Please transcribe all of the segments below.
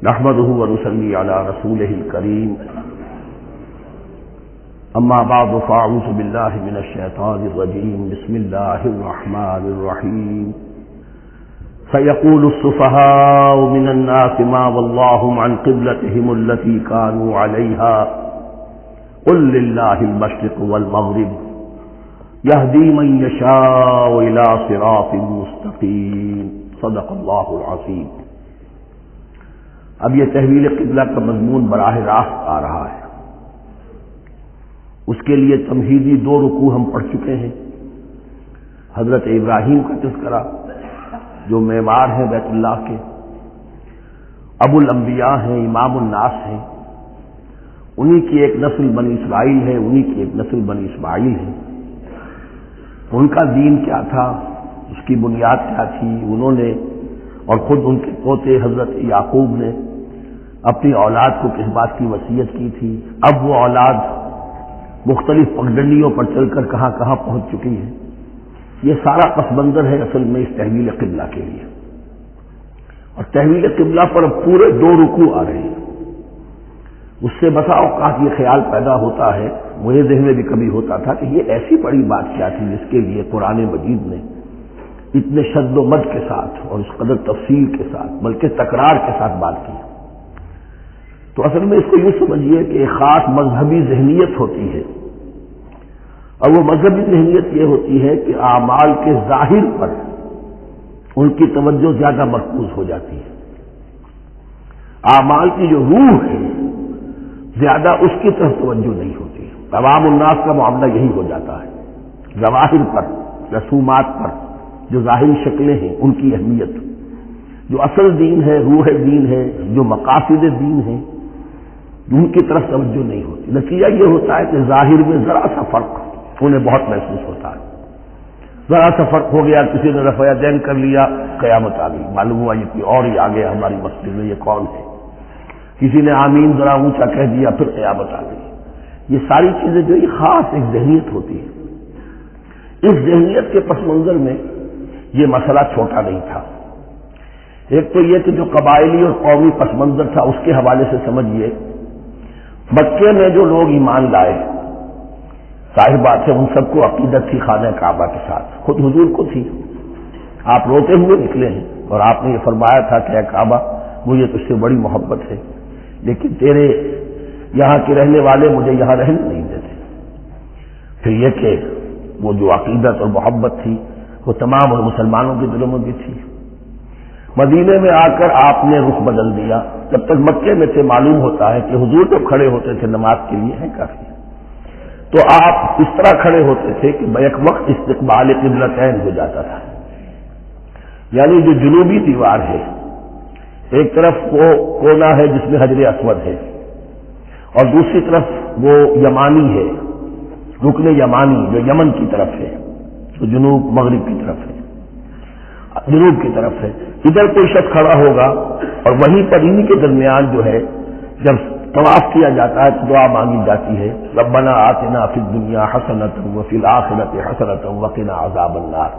نحمده ونصلي على رسوله الكريم اما بعد فاعوذ بالله من الشيطان الرجيم بسم الله الرحمن الرحيم سيقول السفهاء من الناس ما ولاهم عن قبلتهم التي كانوا عليها قل لله المشرق والمغرب يهدي من يشاء الى صراط مستقيم صدق اللہ العظیم۔ اب یہ تحویل قبلہ کا مضمون براہ راست آ رہا ہے۔ اس کے لیے تمہیدی 2 رکوع ہم پڑھ چکے ہیں۔ حضرت ابراہیم کا تذکرہ جو معمار ہیں بیت اللہ کے، ابو الانبیاء ہیں، امام الناس ہیں، انہی کی ایک نسل بنی اسرائیل ہے، انہی کی ایک نسل بنی اسماعیل ہے۔ ان کا دین کیا تھا، اس کی بنیاد کیا تھی، انہوں نے اور خود ان کے پوتے حضرت یعقوب نے اپنی اولاد کو کس بات کی وصیت کی تھی، اب وہ اولاد مختلف پگڈنڈیوں پر چل کر کہاں کہاں پہنچ چکی ہے، یہ سارا پس منظر ہے اصل میں اس تحویل قبلہ کے لیے۔ اور تحویل قبلہ پر اب پورے 2 رکوع آ رہے ہیں۔ اس سے بسا اوقات یہ خیال پیدا ہوتا ہے، مجھے ذہن میں بھی کبھی ہوتا تھا کہ یہ ایسی بڑی بات کیا تھی جس کے لیے قرآن مجید نے اتنے شد و مد کے ساتھ اور اس قدر تفصیل کے ساتھ بلکہ تکرار کے ساتھ بات کی۔ تو اصل میں اس کو یوں سمجھیے کہ ایک خاص مذہبی ذہنیت ہوتی ہے، اور وہ مذہبی ذہنیت یہ ہوتی ہے کہ اعمال کے ظاہر پر ان کی توجہ زیادہ مرکوز ہو جاتی ہے، اعمال کی جو روح ہے زیادہ اس کی طرف توجہ نہیں ہوتی ہے۔ عوام الناس کا معاملہ یہی ہو جاتا ہے، ظواہر پر، رسومات پر، جو ظاہری شکلیں ہیں ان کی اہمیت، جو اصل دین ہے، روح دین ہے، جو مقاصد دین ہے، ان کی طرف توجہ نہیں ہوتی۔ نتیجہ یہ ہوتا ہے کہ ظاہر میں ذرا سا فرق انہیں بہت محسوس ہوتا ہے، ذرا سا فرق ہو گیا، کسی نے رفع دین کر لیا، قیامت آ گئی، معلوم ہوا یہ کوئی اور ہی آ گیا ہماری مسجد میں، یہ کون ہے، کسی نے آمین ذرا اونچا کہہ دیا، پھر قیامت آ گئی۔ یہ ساری چیزیں جو یہ خاص ایک ذہنیت ہوتی ہے، اس ذہنیت کے پس منظر میں یہ مسئلہ چھوٹا نہیں تھا۔ ایک تو یہ کہ جو قبائلی اور قومی پس منظر تھا اس کے حوالے سے سمجھیے، مکے میں جو لوگ ایمان لائے، ظاہر بات ہے ان سب کو عقیدت تھی خانہ کعبہ کے ساتھ، خود حضور کو تھی۔ آپ روتے ہوئے نکلے ہیں اور آپ نے یہ فرمایا تھا کہ اے کعبہ مجھے تجھ سے بڑی محبت ہے، لیکن تیرے یہاں کے رہنے والے مجھے یہاں رہنے نہیں دیتے۔ پھر یہ کہ وہ جو عقیدت اور محبت تھی وہ تمام مسلمانوں کے دلوں میں بھی تھی۔ مدینے میں آ کر آپ نے رخ بدل دیا، جب تک مکے میں تھے معلوم ہوتا ہے کہ حضور جب کھڑے ہوتے تھے نماز کے لیے ہے کافی، تو آپ اس طرح کھڑے ہوتے تھے کہ بیک وقت استقبال قبلتین ہو جاتا تھا، یعنی جو جنوبی دیوار ہے ایک طرف وہ کونا ہے جس میں حجر اسود ہے، اور دوسری طرف وہ یمانی ہے، رکن یمانی جو یمن کی طرف ہے، جو جنوب مغرب کی طرف ہے، جنوب کی طرف ہے۔ ادھر کوئی شخص کھڑا ہوگا اور وہیں پر انہی کے درمیان جو ہے جب طواف کیا جاتا ہے تو دعا مانگی جاتی ہے، ربنا آتنا فی الدنیا حسنۃ وفی الآخرۃ حسنۃ وقنا عذاب النار۔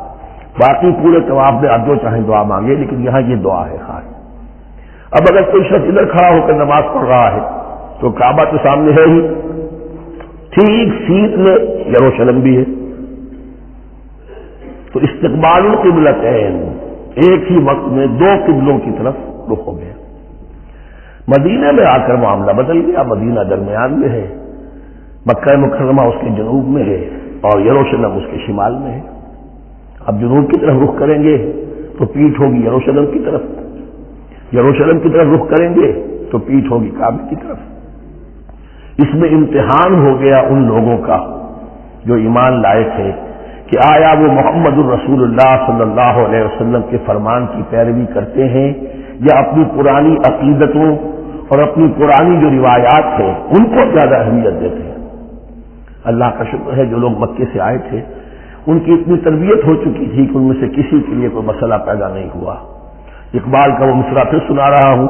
باقی پورے طواف میں آپ جو چاہیں دعا مانگے، لیکن یہاں یہ دعا ہے خاص۔ اب اگر کوئی شخص ادھر کھڑا ہو کر نماز پڑھ رہا ہے تو کعبہ تو سامنے ہے ہی، ٹھیک سیٹ میں یروشلم بھی ہے، تو استقبال القبلتین ایک ہی وقت میں 2 قبلوں کی طرف رخ ہو گیا۔ مدینہ میں آ کر معاملہ بدل گیا، مدینہ درمیان میں ہے، مکہ مکرمہ اس کے جنوب میں ہے اور یروشلم اس کے شمال میں ہے۔ اب جنوب کی طرف رخ کریں گے تو پیٹھ ہوگی یروشلم کی طرف، یروشلم کی طرف رخ کریں گے تو پیٹھ ہوگی کعبہ کی طرف۔ اس میں امتحان ہو گیا ان لوگوں کا جو ایمان لائے تھے کہ آیا وہ محمد الرسول اللہ صلی اللہ علیہ وسلم کے فرمان کی پیروی کرتے ہیں یا اپنی پرانی عقیدتوں اور اپنی پرانی جو روایات ہیں ان کو زیادہ اہمیت دیتے ہیں۔ اللہ کا شکر ہے جو لوگ مکے سے آئے تھے ان کی اتنی تربیت ہو چکی تھی کہ ان میں سے کسی کے لیے کوئی مسئلہ پیدا نہیں ہوا۔ اقبال کا وہ مصرع پھر سنا رہا ہوں،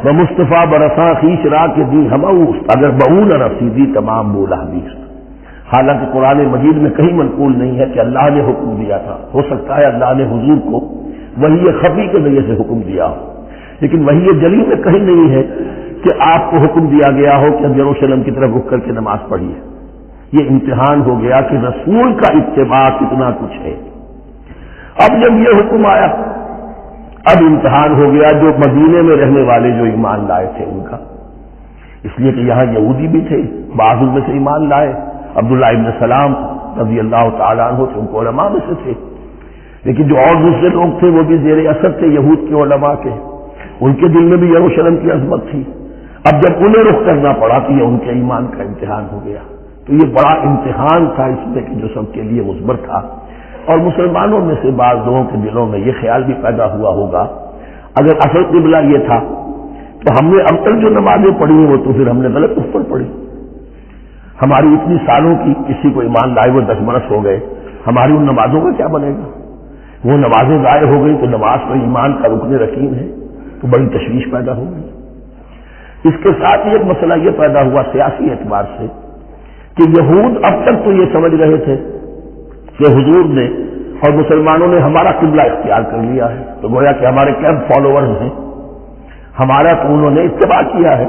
بمصطفیٰ برساں خیش را کے دی ہماؤس اگر بہون رسیدی تمام بولا بیست۔ حالانکہ قرآن مجید میں کہیں منقول نہیں ہے کہ اللہ نے حکم دیا تھا، ہو سکتا ہے اللہ نے حضور کو وحی خفی کے ذریعے سے حکم دیا ہو، لیکن وہی جلی میں کہیں نہیں ہے کہ آپ کو حکم دیا گیا ہو کہ اب یروشلم کی طرف رک کر کے نماز پڑھیے. یہ امتحان ہو گیا کہ رسول کا اتباع کتنا کچھ ہے. اب جب یہ حکم آیا اب امتحان ہو گیا جو مدینے میں رہنے والے جو ایمان لائے تھے ان کا، اس لیے کہ یہاں یہودی بھی تھے، بعض ان میں سے ایمان لائے. عبداللہ ابن سلام رضی اللہ تعالیٰ عنہ تھے، ان کو علماء میں سے تھے، لیکن جو اور دوسرے لوگ تھے وہ بھی زیر اثر تھے یہود کے علماء کے، ان کے دل میں بھی یروشلم کی عظمت تھی. اب جب انہیں رخ کرنا پڑا تو یہ ان کے ایمان کا امتحان ہو گیا. تو یہ بڑا امتحان تھا اس میں کہ جو سب کے لیے مثبت تھا. اور مسلمانوں میں سے بعض لوگوں کے دلوں میں یہ خیال بھی پیدا ہوا ہوگا اگر اصل قبلہ یہ تھا تو ہم نے اب تک جو نمازیں پڑھی ہیں وہ تو پھر ہم نے غلط اس پر پڑھی. ہماری اتنی سالوں کی کسی کو ایمان لائے وہ 10 برس ہو گئے، ہماری ان نمازوں کا کیا بنے گا؟ وہ نمازیں ضائع ہو گئی تو نماز تو ایمان کا رکن رکین ہے، تو بڑی تشویش پیدا ہو گئی. اس کے ساتھ ایک مسئلہ یہ پیدا ہوا سیاسی اعتبار سے کہ یہود اب تک تو یہ سمجھ رہے تھے کہ حضور نے اور مسلمانوں نے ہمارا قبلہ اختیار کر لیا ہے، تو گویا کہ ہمارے کیمپ فالوورز ہیں، ہمارا تو انہوں نے اتباع کیا ہے،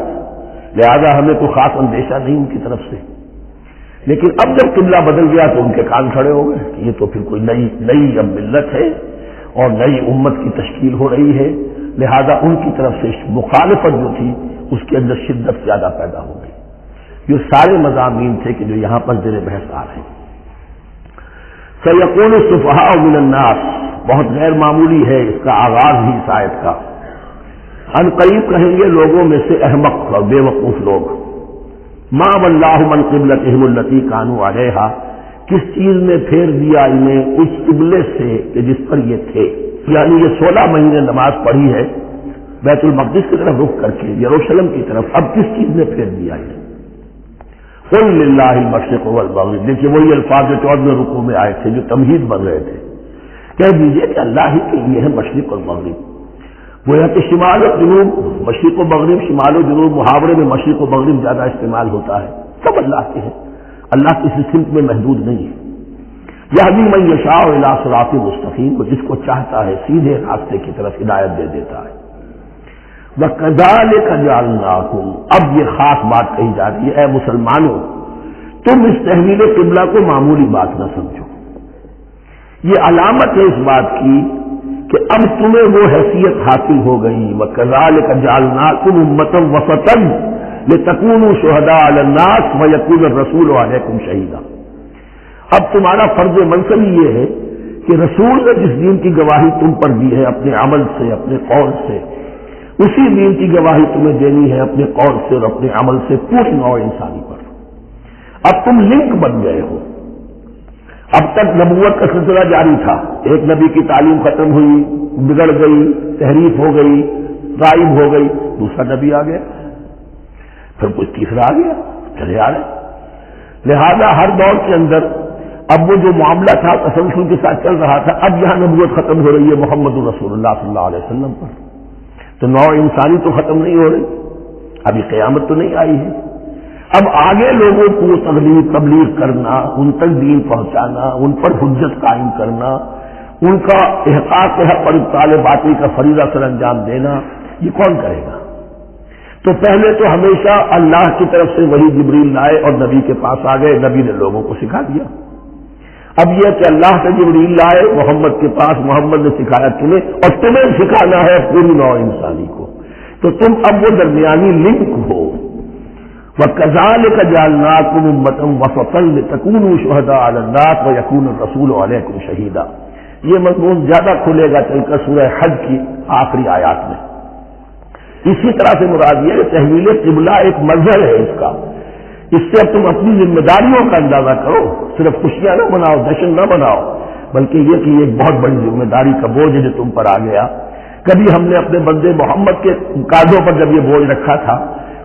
لہذا ہمیں کوئی خاص اندیشہ نہیں ان کی طرف سے. لیکن اب جب قبلہ بدل گیا تو ان کے کان کھڑے ہو گئے کہ یہ تو پھر کوئی نئی اب ملت ہے اور نئی امت کی تشکیل ہو رہی ہے، لہذا ان کی طرف سے مخالفت جو تھی اس کے اندر شدت زیادہ پیدا ہو گئی. یہ سارے مضامین تھے کہ جو یہاں پر زیر بحث آ رہے ہیں. سَيَقُولُ السُّفَهَاءُ مِنَ النَّاسِ بہت غیر معمولی ہے اس کا آغاز ہی اس آیت کا. ان قریب کہیں گے لوگوں میں سے احمق اور بے وقوف لوگ، ما وَاللَّهُ مَنْ قِبْلَتِهِمُ الَّتِي كَانُوا عَلَيْهَا کس چیز نے پھیر دیا انہیں اس قبلے سے کہ جس پر یہ تھے. یعنی یہ 16 مہینے نماز پڑھی ہے بیت المقدس کی طرف رخ کر کے یروشلم کی طرف، اب کس چیز نے پھیر دیا انہیں؟ قُلْ لِلَّهِ الْمَشْرِقُ وَالْمَغْرِبُ دیکھیے وہی الفاظ جو 14 رکوع میں آئے تھے جو تمہید بن رہے تھے. کہہ دیجیے کہ اللہ ہی کے لیے ہے مشرق اور مغرب. گویا کہ شمال و جنوب، مشرق و مغرب، شمال و جنوب محاورے میں مشرق و مغرب زیادہ استعمال ہوتا ہے. سب اللہ کے ہیں، اللہ کسی سمت میں محدود نہیں ہے. یہدی من یشاء الی صراط مستقیم کو جس کو چاہتا ہے سیدھے راستے کی طرف ہدایت دے دیتا ہے. وَكَذَلِكَ جَعَلْنَاكُمْ اب یہ خاص بات کہی جا رہی ہے، اے مسلمانوں تم اس تحویل قبلہ کو معمولی بات نہ سمجھو. یہ علامت ہے اس بات کی کہ اب تمہیں وہ حیثیت حاصل ہو گئی. وَكَذَلِكَ جَعَلْنَاكُمْ أُمَّةً وَسَطًا لِتَكُونُوا شُهَدَاءَ عَلَى النَّاسِ وَيَكُونَ الرَّسُولُ عَلَيْكُمْ شَهِيدًا. اب تمہارا فرض منصب یہ ہے کہ رسول نے جس دین کی گواہی تم پر دی ہے اپنے عمل سے، اپنے قول سے، اسی دین کی گواہی تمہیں دینی ہے اپنے قول سے اور اپنے عمل سے پوری نوع انسانی پر. اب تم لنک بن گئے ہو. اب تک نبوت کا سلسلہ جاری تھا، ایک نبی کی تعلیم ختم ہوئی، بگڑ گئی، تحریف ہو گئی، غائب ہو گئی، دوسرا نبی آ گیا، پھر کوئی تیسرا آ گیا، چلے آ رہے. لہذا ہر دور کے اندر اب وہ جو معاملہ تھا تسلسل کے ساتھ چل رہا تھا، اب یہاں نبوت ختم ہو رہی ہے محمد رسول اللہ صلی اللہ علیہ وسلم پر، تو نوع انسانی تو ختم نہیں ہو رہی، ابھی قیامت تو نہیں آئی ہے. اب آگے لوگوں کو تبلیغ کرنا، ان تک دین پہنچانا، ان پر حجت قائم کرنا، ان کا احقاق حق پر ابطال باطل کا فریضہ سر انجام دینا، یہ کون کرے گا؟ تو پہلے تو ہمیشہ اللہ کی طرف سے وہی جبریل لائے اور نبی کے پاس آ گئے، نبی نے لوگوں کو سکھا دیا. اب یہ کہ اللہ سے جبریل لائے محمد کے پاس، محمد نے سکھایا تمہیں اور تمہیں سکھانا ہے پوری نوع انسانی کو، تو تم اب وہ درمیانی لنک ہو. وَكَذَلِكَ جَعَلْنَاكُمْ أُمَّةً وَسَطًا لِتَكُونُوا شُهَدَاءَ عَلَى النَّاسِ وَيَكُونَ الرَّسُولُ عَلَيْكُمْ شَهِيدًا. یہ مضمون زیادہ کھلے گا چل کر سورہ حج کی آخری آیات میں. اسی طرح سے مراد یہ کہ تحویل قبلہ ایک مظہر ہے اس کا. اس سے اب تم اپنی ذمہ داریوں کا اندازہ کرو، صرف خوشیاں نہ مناؤ، جشن نہ مناؤ، بلکہ یہ کہ یہ ایک بہت بڑی ذمہ داری کا بوجھ ہے جو تم پر آ گیا. کبھی ہم نے اپنے بندے محمد کے کاندھوں پر جب یہ بوجھ رکھا تھا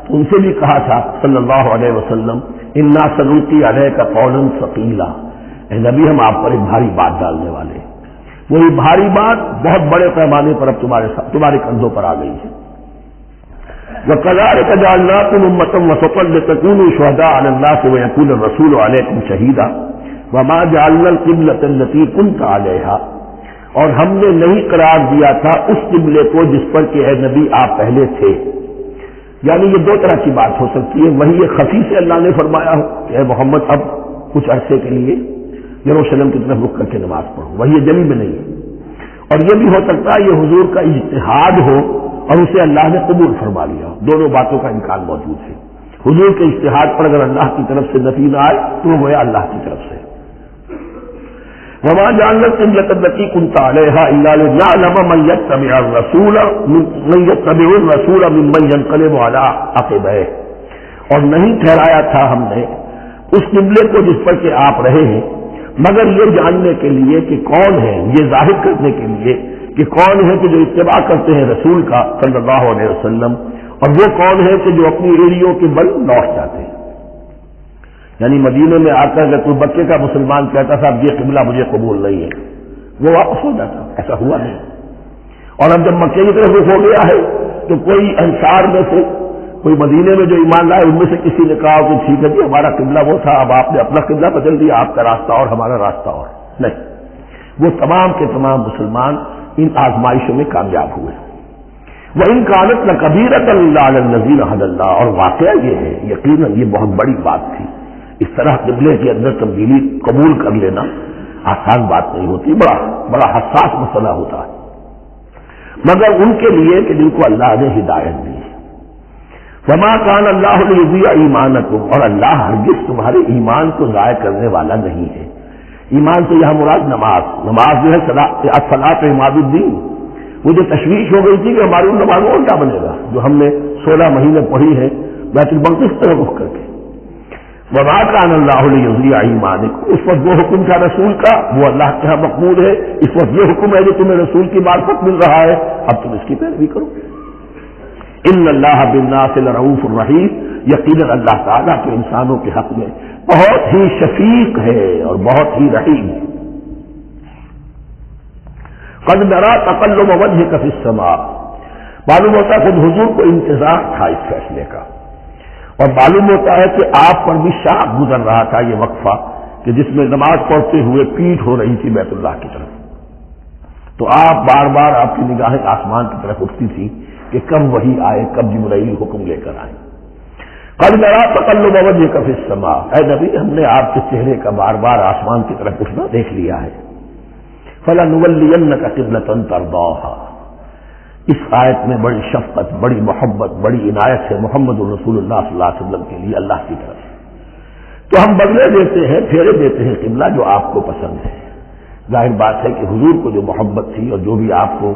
تو ان سے بھی کہا تھا صلی اللہ علیہ وسلم انا سنلقی علیک قولا ثقیلا، اے نبی ہم آپ پر ایک بھاری بات ڈالنے والے ہیں. وہی بھاری بات بہت بڑے پیمانے پر اب تمہارے کندھوں پر آ گئی ہے. وَكَذَلِكَ جَعَلْنَاكُمْ أُمَّةً وَسَطًا لِتَكُونُوا شُهَدَاءَ عَلَى النَّاسِ وَيَكُونَ الرَّسُولُ عَلَيْكُمْ شَهِيدًا وَمَا جَعَلْنَا الْقِبْلَةَ الَّتِي كُنْتَ عَلَيْهَا اور ہم نے نہیں قرار دیا تھا اس قبلے کو جس پر کہ اے نبی آپ پہلے تھے. یعنی یہ دو طرح کی بات ہو سکتی ہے. وہی یہ خفی سے اللہ نے فرمایا ہو کہ اے محمد اب کچھ عرصے کے لیے یروشلم کی طرف رخ کر کے نماز پڑھو، وہی یہ جمی میں نہیں ہے. اور یہ بھی ہو سکتا ہے یہ حضور کا اجتہاد ہو اور اسے اللہ نے قبول فرما لیا ہو. دونوں باتوں کا امکان موجود ہے. حضور کے اجتہاد پر اگر اللہ کی طرف سے نفی نہ آئے تو وہ گویا اللہ کی طرف سے. وما جعلنا القبلة التي كنت عليها إلا لنعلم من يتبع الرسول ممن ينقلب على عقبيه. اور نہیں ٹھہرایا تھا ہم نے اس قبلے کو جس پر کہ آپ رہے ہیں مگر یہ جاننے کے لیے کہ کون ہے، یہ ظاہر کرنے کے لیے کہ کون ہے کہ جو اتباع کرتے ہیں رسول کا صلی اللہ علیہ وسلم، اور وہ کون ہے کہ جو اپنی ایڑیوں کے بل لوٹ جاتے ہیں. یعنی مدینے میں آ کر اگر کوئی بچے کا مسلمان کہتا تھا اب یہ قبلہ مجھے قبول نہیں ہے، وہ واپس ہو جاتا. ایسا ہوا نہیں. اور اب جب مکے کی طرف رخ ہو گیا ہے تو کوئی انصار میں سے کوئی مدینے میں جو ایمان لائے ان میں سے کسی نے کہا کہ ٹھیک ہے جی ہمارا قبلہ وہ تھا، اب آپ نے اپنا قبلہ بدل دیا، آپ کا راستہ اور ہمارا راستہ اور. نہیں، وہ تمام کے تمام مسلمان ان آزمائشوں میں کامیاب ہوئے. وَإِنْ كَانَتْ لَكَبِيرَةً إِلَّا عَلَى الَّذِينَ هَدَى اللَّهُ. اور واقعہ یہ ہے یقیناً یہ بہت بڑی بات تھی. اس طرح قبلے کے اندر تبدیلی قبول کر لینا آسان بات نہیں ہوتی، بڑا حساس مسئلہ ہوتا ہے، مگر ان کے لیے کہ جن کو اللہ نے ہدایت دی. وما كان اللہ لیضیع ایمانکم. اور اللہ ہرگز تمہارے ایمان کو ضائع کرنے والا نہیں ہے. ایمان سے یہاں مراد نماز جو ہے الصلاۃ عماد الدین. وہ جو تشویش ہو گئی تھی کہ ہماری نمازوں کا کیا بنے گا جو ہم نے 16 مہینے پڑھی ہے بیت المقدس طرف رخ کر کے. وما كان اللہ لیضیع ایمانکم. اس وقت وہ حکم تھا رسول کا وہ اللہ کے ہاں مقبول ہے. اس وقت یہ حکم ہے جو تمہیں رسول کی معرفت مل رہا ہے اب تم اس کی پیروی کرو. ان اللہ بالناس لرؤوف الرحیم. یقیناً اللہ تعالیٰ کے انسانوں کے حق میں بہت ہی شفیق ہے اور بہت ہی رحیم ہے. قد نرى تقلب وجهك في السماء. معلوم ہوتا ہے خود حضور کو انتظار تھا اس فیصلے کا، اور معلوم ہوتا ہے کہ آپ پر بھی شاق گزر رہا تھا یہ وقفہ کہ جس میں نماز پڑھتے ہوئے پیٹھ ہو رہی تھی بیت اللہ کی طرف. تو آپ بار بار آپ کی نگاہیں آسمان کی طرف اٹھتی تھی کہ کب وحی آئے، کب جبرائیل حکم لے کر آئے. قد نرى تقلب وجهك في السماء. اے نبی ہم نے آپ کے چہرے کا بار بار آسمان کی طرف اٹھنا دیکھ لیا ہے. فلنولینک قبلۃ ترضاها. اس آیت میں بڑی شفقت، بڑی محبت، بڑی عنایت ہے محمد الرسول اللہ صلی اللہ علیہ وسلم کے لیے اللہ کی طرف. تو ہم بدلے دیتے ہیں، پھیرے دیتے ہیں قبلہ جو آپ کو پسند ہے. ظاہر بات ہے کہ حضور کو جو محبت تھی اور جو بھی آپ کو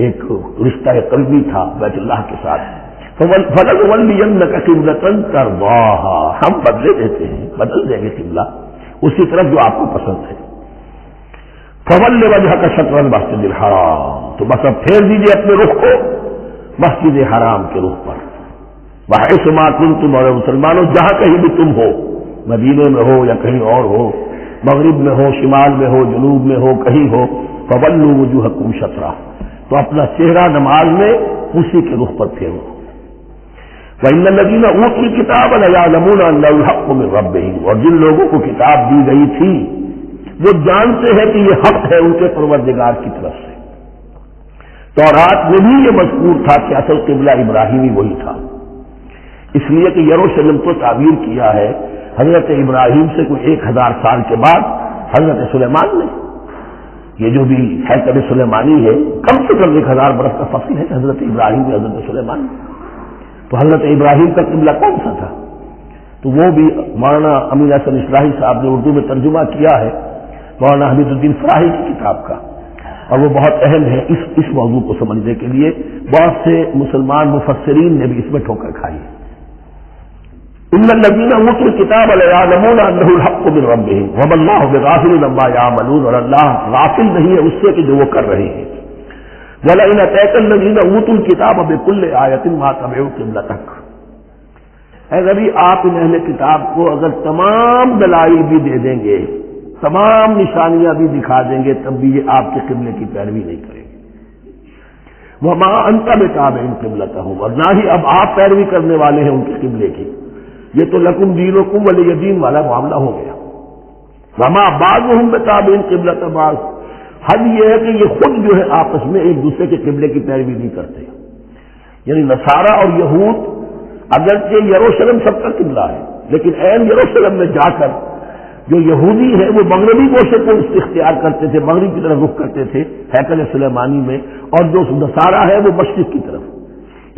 ایک رشتہ قلبی تھا بیت اللہ کے ساتھ، فلنولینک قبلۃ ترضاها. ہم بدلے دیتے ہیں، بدل دیں گے قبلہ اسی طرف جو آپ کو پسند ہے. فول وجهك شطر المسجد الحرام. تو بس اب پھیر دیجیے اپنے رخ کو مسجد حرام کے رخ پر. وحیث ما کنتم. اور مسلمانوں جہاں کہیں بھی تم ہو، مدینے میں ہو یا کہیں اور ہو، مغرب میں ہو، شمال میں ہو، جنوب میں ہو، کہیں ہو، فولوا وجوہکم شطرہ. تو اپنا چہرہ نماز میں اسی کے رخ پر پھیرو. وَإِنَّ الَّذِينَ أُوتُوا الْكِتَابَ لَيَعْلَمُونَ أَنَّهُ الْحَقُّ مِنْ رَبِّهِمْ. اور جن لوگوں کو کتاب دی گئی تھی وہ جانتے ہیں کہ یہ حق ہے ان کے پروردگار کی طرف سے. تورات میں بھی یہ مذکور تھا کہ اصل قبلہ ابراہیمی وہی تھا، اس لیے کہ یروشلم کو تعمیر کیا ہے حضرت ابراہیم سے کوئی 1000 سال کے بعد حضرت سلیمان نے. یہ جو بھی ہیکل سلیمانی ہے کم سے کم 1000 برس کا فصل ہے حضرت ابراہیم اور حضرت سلیمان. تو حضرت ابراہیم کا قبلہ کون سا تھا؟ تو وہ بھی مولانا امین حسن اصلاحی صاحب نے اردو میں ترجمہ کیا ہے مولانا حمید الدین فراہی کی کتاب کا، اور وہ بہت اہم ہے اس موضوع کو سمجھنے کے لیے. بہت سے مسلمان مفسرین نے بھی اس میں ٹھوکر کھائی ہے. ان الذین اوتوا الکتاب لیعلمون انہ الحق من ربہم وما اللہ بغافل عما یعملون. اور اللہ غافل نہیں ہے اس سے کہ جو وہ کر رہے ہیں. ولئن اتاک الذین اوتوا الکتاب بکل آیۃ ما تبعوا قبلتک. اے نبی آپ ان اہل کتاب کو اگر تمام دلائل بھی دے دیں گے، تمام نشانیاں بھی دکھا دیں گے، تب بھی یہ آپ کے قبلے کی پیروی نہیں کریں گے. وما انت بتابع قبلتہم. اور نہ ہی اب آپ پیروی کرنے والے ہیں ان کے قبلے کی. یہ تو لکم دینکم ولی دین والا معاملہ ہو گیا. وما بعضهم بتابع قبلۃ بعض. حد یہ ہے کہ یہ خود جو ہے آپس میں ایک دوسرے کے قبلے کی پیروی نہیں کرتے. یعنی نصارہ اور یہود اگرچہ یروشلم سب کا قبلہ ہے، لیکن عین یروشلم میں جا کر جو یہودی ہیں وہ مغربی گوشے کو اختیار کرتے تھے، مغرب کی طرف رخ کرتے تھے ہیکل سلیمانی میں، اور جو نصارہ ہے وہ مشرق کی طرف.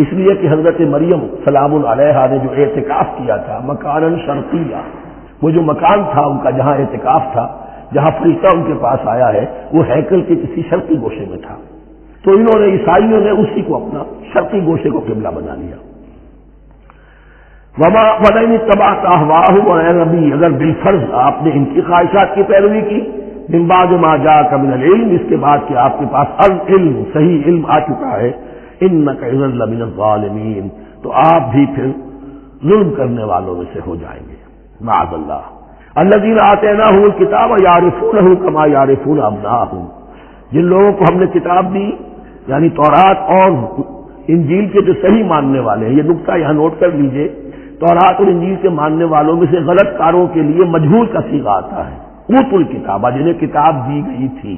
اس لیے کہ حضرت مریم سلام علیہا نے جو اعتکاف کیا تھا مکانن شرقیہ، وہ جو مکان تھا ان کا جہاں اعتکاف تھا، جہاں فرشتہ ان کے پاس آیا ہے، وہ ہیکل کے کسی شرقی گوشے میں تھا. تو انہوں نے عیسائیوں نے اسی کو اپنا شرقی گوشے کو قبلہ بنا لیا. وما ولئن اتبعت اهواءهم، اور اے نبی اگر بالفرض آپ نے ان کی خواہشات کی پیروی کی، من بعد ما جاءك من العلم، اس کے بعد کہ آپ کے پاس العلم صحیح علم آ چکا ہے، انك اذا لمن الظالمین، تو آپ بھی پھر ظلم کرنے والوں میں سے ہو جائیں گے. معاذ اللہ. الذين آتيناهم الكتاب يعرفونه كما يعرفون ابناءهم، جن لوگوں کو ہم نے کتاب دی یعنی تورات اور انجیل کے جو صحیح ماننے والے ہیں، یہ نقطہ یہاں نوٹ کر لیجئے، تورات اور انجیل کے ماننے والوں میں سے غلط کاروں کے لیے مجہول کا صیغہ آتا ہے. اوتوا الکتاب، جنہیں کتاب دی گئی تھی،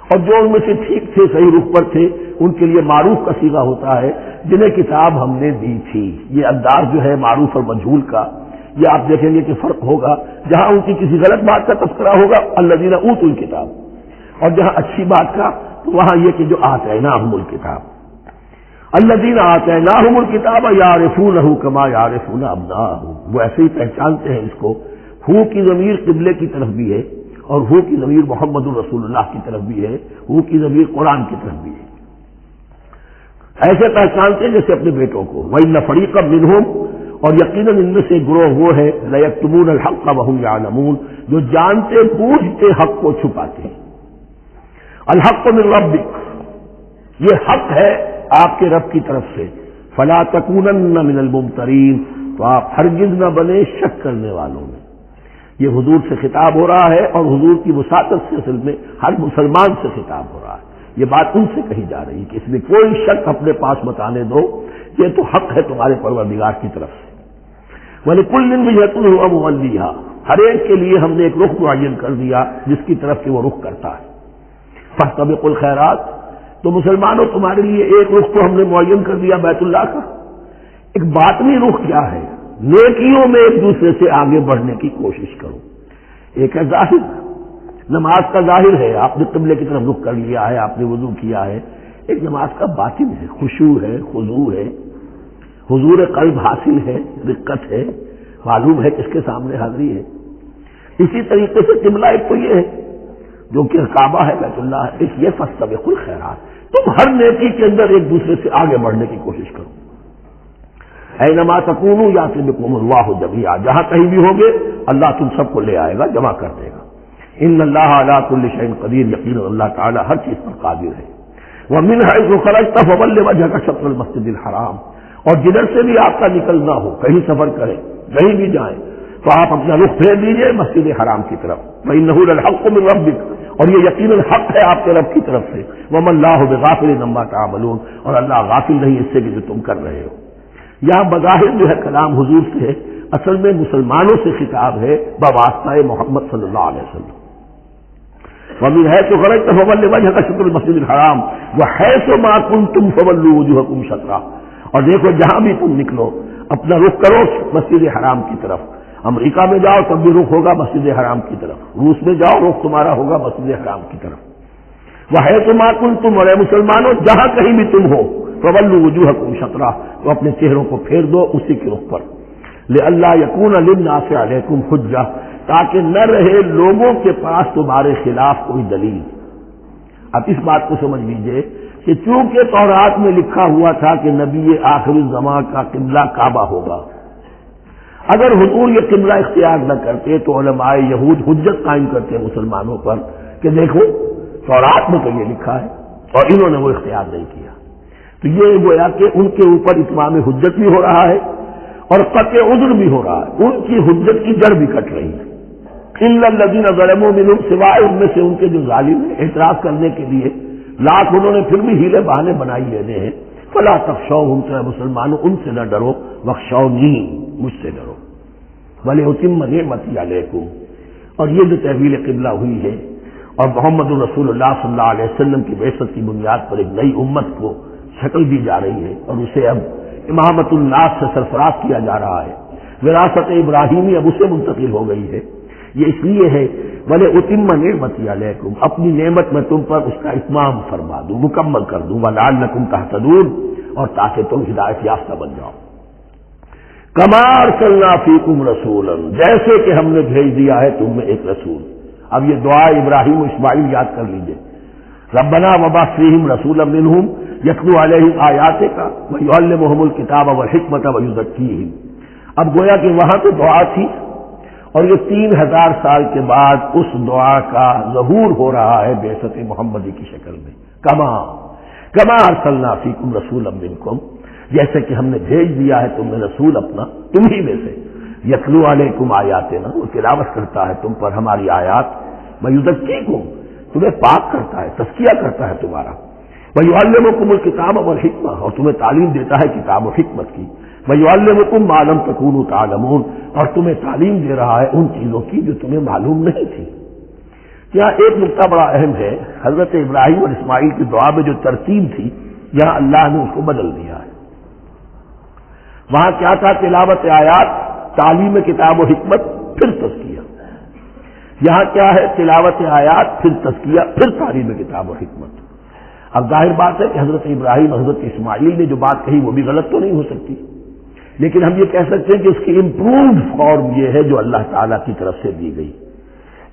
اور جو ان میں سے ٹھیک تھے صحیح رخ پر تھے ان کے لیے معروف کا صیغہ ہوتا ہے جنہیں کتاب ہم نے دی تھی. یہ انداز جو ہے معروف اور مجہول کا، یہ آپ دیکھیں گے کہ فرق ہوگا. جہاں ان کی کسی غلط بات کا تذکرہ ہوگا الذین اوتوا الکتاب، اور جہاں اچھی بات کا تو وہاں یہ کہ جو آتیناہم الکتاب. الذین آتیناہم الکتاب یعرفونہ کما یعرفون ابناءہم، وہ ایسے ہی پہچانتے ہیں اس کو. ہو کی ضمیر قبلے کی طرف بھی ہے، اور ہو کی ضمیر محمد الرسول اللہ کی طرف بھی ہے، ہو کی ضمیر قرآن کی طرف بھی ہے. ایسے پہچانتے ہیں جیسے اپنے بیٹوں کو. وَإِنَّ فَرِيقًا مِّنْهُمْ، اور یقیناً ان میں سے گروہ وہ ہے لَيَكْتُمُونَ الْحَقَّ وَهُمْ يَعْلَمُونَ، جو جانتے بوجھتے حق کو چھپاتے ہیں. الحق من ربک، یہ حق ہے آپ کے رب کی طرف سے. فلا تکونن من الممترین، تو آپ ہرگز نہ بنے شک کرنے والوں میں. یہ حضور سے خطاب ہو رہا ہے، اور حضور کی وساطت سے اصل میں ہر مسلمان سے خطاب ہو رہا ہے. یہ بات ان سے کہی جا رہی ہے کہ اس میں کوئی شک اپنے پاس مت آنے دو، یہ تو حق ہے تمہارے پروردگار کی طرف سے. وَلِكُلٍّ وِجْهَةٌ هُوَ مُوَلِّيهَا، ہر ایک کے لیے ہم نے ایک رخ معین کر دیا جس کی طرف کہ وہ رخ کرتا ہے. فَاسْتَبِقُوا الْخَيْرَاتِ، تو مسلمانوں تمہارے لیے ایک رخ تو ہم نے معین کر دیا بیت اللہ کا. ایک باطنی رخ کیا ہے؟ نیکیوں میں ایک دوسرے سے آگے بڑھنے کی کوشش کرو. ایک ہے ظاہر، نماز کا ظاہر ہے، آپ نے قبلے کی طرف رخ کر لیا ہے، آپ نے وضو کیا ہے. ایک نماز کا باطن ہے، خشوع ہے، خضوع ہے، حضور قلب حاصل ہے، رقت ہے، معلوم ہے کس کے سامنے حاضری ہے. اسی طریقے سے قبلہ ایک تو یہ ہے جو کہ کعبہ ہے، بیت اللہ ہے. ایک یہ فاستبقوا الخیرات، تم ہر نیکی کے اندر ایک دوسرے سے آگے بڑھنے کی کوشش کرو. اینما تکونوا یأتی بکم اللہ جمیعا، جہاں کہیں بھی ہوگے اللہ تم سب کو لے آئے گا، جمع کر دے گا. ان اللہ علی کل شیء قدیر، یقینا اللہ تعالی ہر چیز پر قادر ہے. ومن حیث خرجت فول وجهک شطر المسجد الحرام، اور جدھر سے بھی آپ کا نکلنا ہو، کہیں سفر کریں، کہیں بھی جائیں، تو آپ اپنا رخ پھیر دیجئے مسجد حرام کی طرف. وإنه للحق من ربک، اور یہ یقیناً حق ہے آپ کے رب کی طرف سے. وما اللہ بغافل عما تعملون، اور اللہ غافل نہیں اس سے کہ جو تم کر رہے ہو. یہاں بظاہر جو ہے کلام حضور سے ہے، اصل میں مسلمانوں سے خطاب ہے بواسطہ محمد صلی اللہ علیہ وسلم. ومن حيث خرجت فول وجهك شطر المسجد الحرام وحيث ما كنتم فولوا وجوهكم شطرا، اور دیکھو جہاں بھی تم نکلو اپنا رخ کرو مسجد حرام کی طرف. امریکہ میں جاؤ تب بھی رخ ہوگا مسجد حرام کی طرف، روس میں جاؤ رخ تمہارا ہوگا مسجد حرام کی طرف. وحيث ما كنتم، اور اے مسلمانوں جہاں کہیں بھی تم ہو، فولوا وجوهكم شطرا، تو اپنے چہروں کو پھیر دو اسی کے رخ پر. لئلا يكون للناس عليكم حجة، تاکہ نہ رہے لوگوں کے پاس تمہارے خلاف کوئی دلیل. اب اس بات کو سمجھ لیجئے کہ چونکہ تورات میں لکھا ہوا تھا کہ نبی آخر الزمان کا قبلہ کعبہ ہوگا، اگر حضور یہ قبلہ اختیار نہ کرتے تو علماء یہود حجت قائم کرتے مسلمانوں پر کہ دیکھو تورات میں تو یہ لکھا ہے اور انہوں نے وہ اختیار نہیں کیا. تو یہ گویا کہ ان کے اوپر اتمام حجت بھی ہو رہا ہے اور قطع عذر بھی ہو رہا ہے، ان کی حجت کی جڑ بھی کٹ رہی ہے. الا الذین ظلموا منهم، سوائے ان میں سے ان کے جو ظالم ہیں، اعتراض کرنے کے لیے لاکھ انہوں نے پھر بھی ہیلے بہانے بنائی لینے ہیں. فلا تخشوهم، تو مسلمانوں ان سے نہ ڈرو، واخشونی، مجھ سے ڈرو. ولأتم نعمتی علیکم، اور یہ جو تحویل قبلہ ہوئی ہے اور محمد رسول اللہ صلی اللہ علیہ وسلم کی بعثت کی بنیاد پر ایک نئی امت کو شکل دی جا رہی ہے اور اسے اب امامت الناس سے سرفراز کیا جا رہا ہے. وراثت ابراہیمی اب اسے منتقل ہو گئی ہے. یہ اس لیے ہے وَلِ أُتِمَّ نِعْمَتِي عَلَيْكُمْ، اپنی نعمت میں تم پر اس کا اتمام فرما دوں، مکمل کر دوں. وَلَعَلَّكُمْ تَهْتَدُونَ، اور تاکہ تم ہدایت یافتہ بن جاؤ. کما ارسلنا فیکم رسولا، جیسے کہ ہم نے بھیج دیا ہے تم میں ایک رسول. اب یہ دعا ابراہیم و اسماعیل یاد کر لیجئے. ربنا وبعث فیہم رسولا منہم یتلو علیہم آیاتک ویعلمہم الکتاب والحکمۃ ویزکیہم. اب گویا کہ وہاں تو دعا تھی اور یہ 3000 سال کے بعد اس دعا کا ظہور ہو رہا ہے بعثت محمدی کی شکل میں. کما ارسلنا فیکم رسولا منکم، جیسے کہ ہم نے بھیج دیا ہے تم میں رسول اپنا تمہیں میں سے. یتلو علیکم آیاتنا، وہ تلاوت کرتا ہے تم پر ہماری آیات. ویزکیکم، تمہیں پاک کرتا ہے، تزکیہ کرتا ہے تمہارا. ویعلمکم الکتاب والحکمہ، اور تمہیں تعلیم دیتا ہے کتاب و حکمت کی. ویعلمکم ما لم تکونوا تعلمون، اور تمہیں تعلیم دے رہا ہے ان چیزوں کی جو تمہیں معلوم نہیں تھی. یہاں ایک نقطہ بڑا اہم ہے. حضرت ابراہیم اور اسماعیل کی دعا میں جو ترتیب تھی یہاں اللہ نے اس کو بدل دیا ہے. وہاں کیا تھا؟ تلاوت آیات، تعلیم کتاب و حکمت، پھر تزکیہ. یہاں کیا ہے؟ تلاوت آیات، پھر تزکیہ، پھر تعلیم کتاب و حکمت. اب ظاہر بات ہے کہ حضرت ابراہیم حضرت اسماعیل نے جو بات کہی وہ بھی غلط تو نہیں ہو سکتی، لیکن ہم یہ کہہ سکتے ہیں کہ اس کی امپرووڈ فارم یہ ہے جو اللہ تعالیٰ کی طرف سے دی گئی،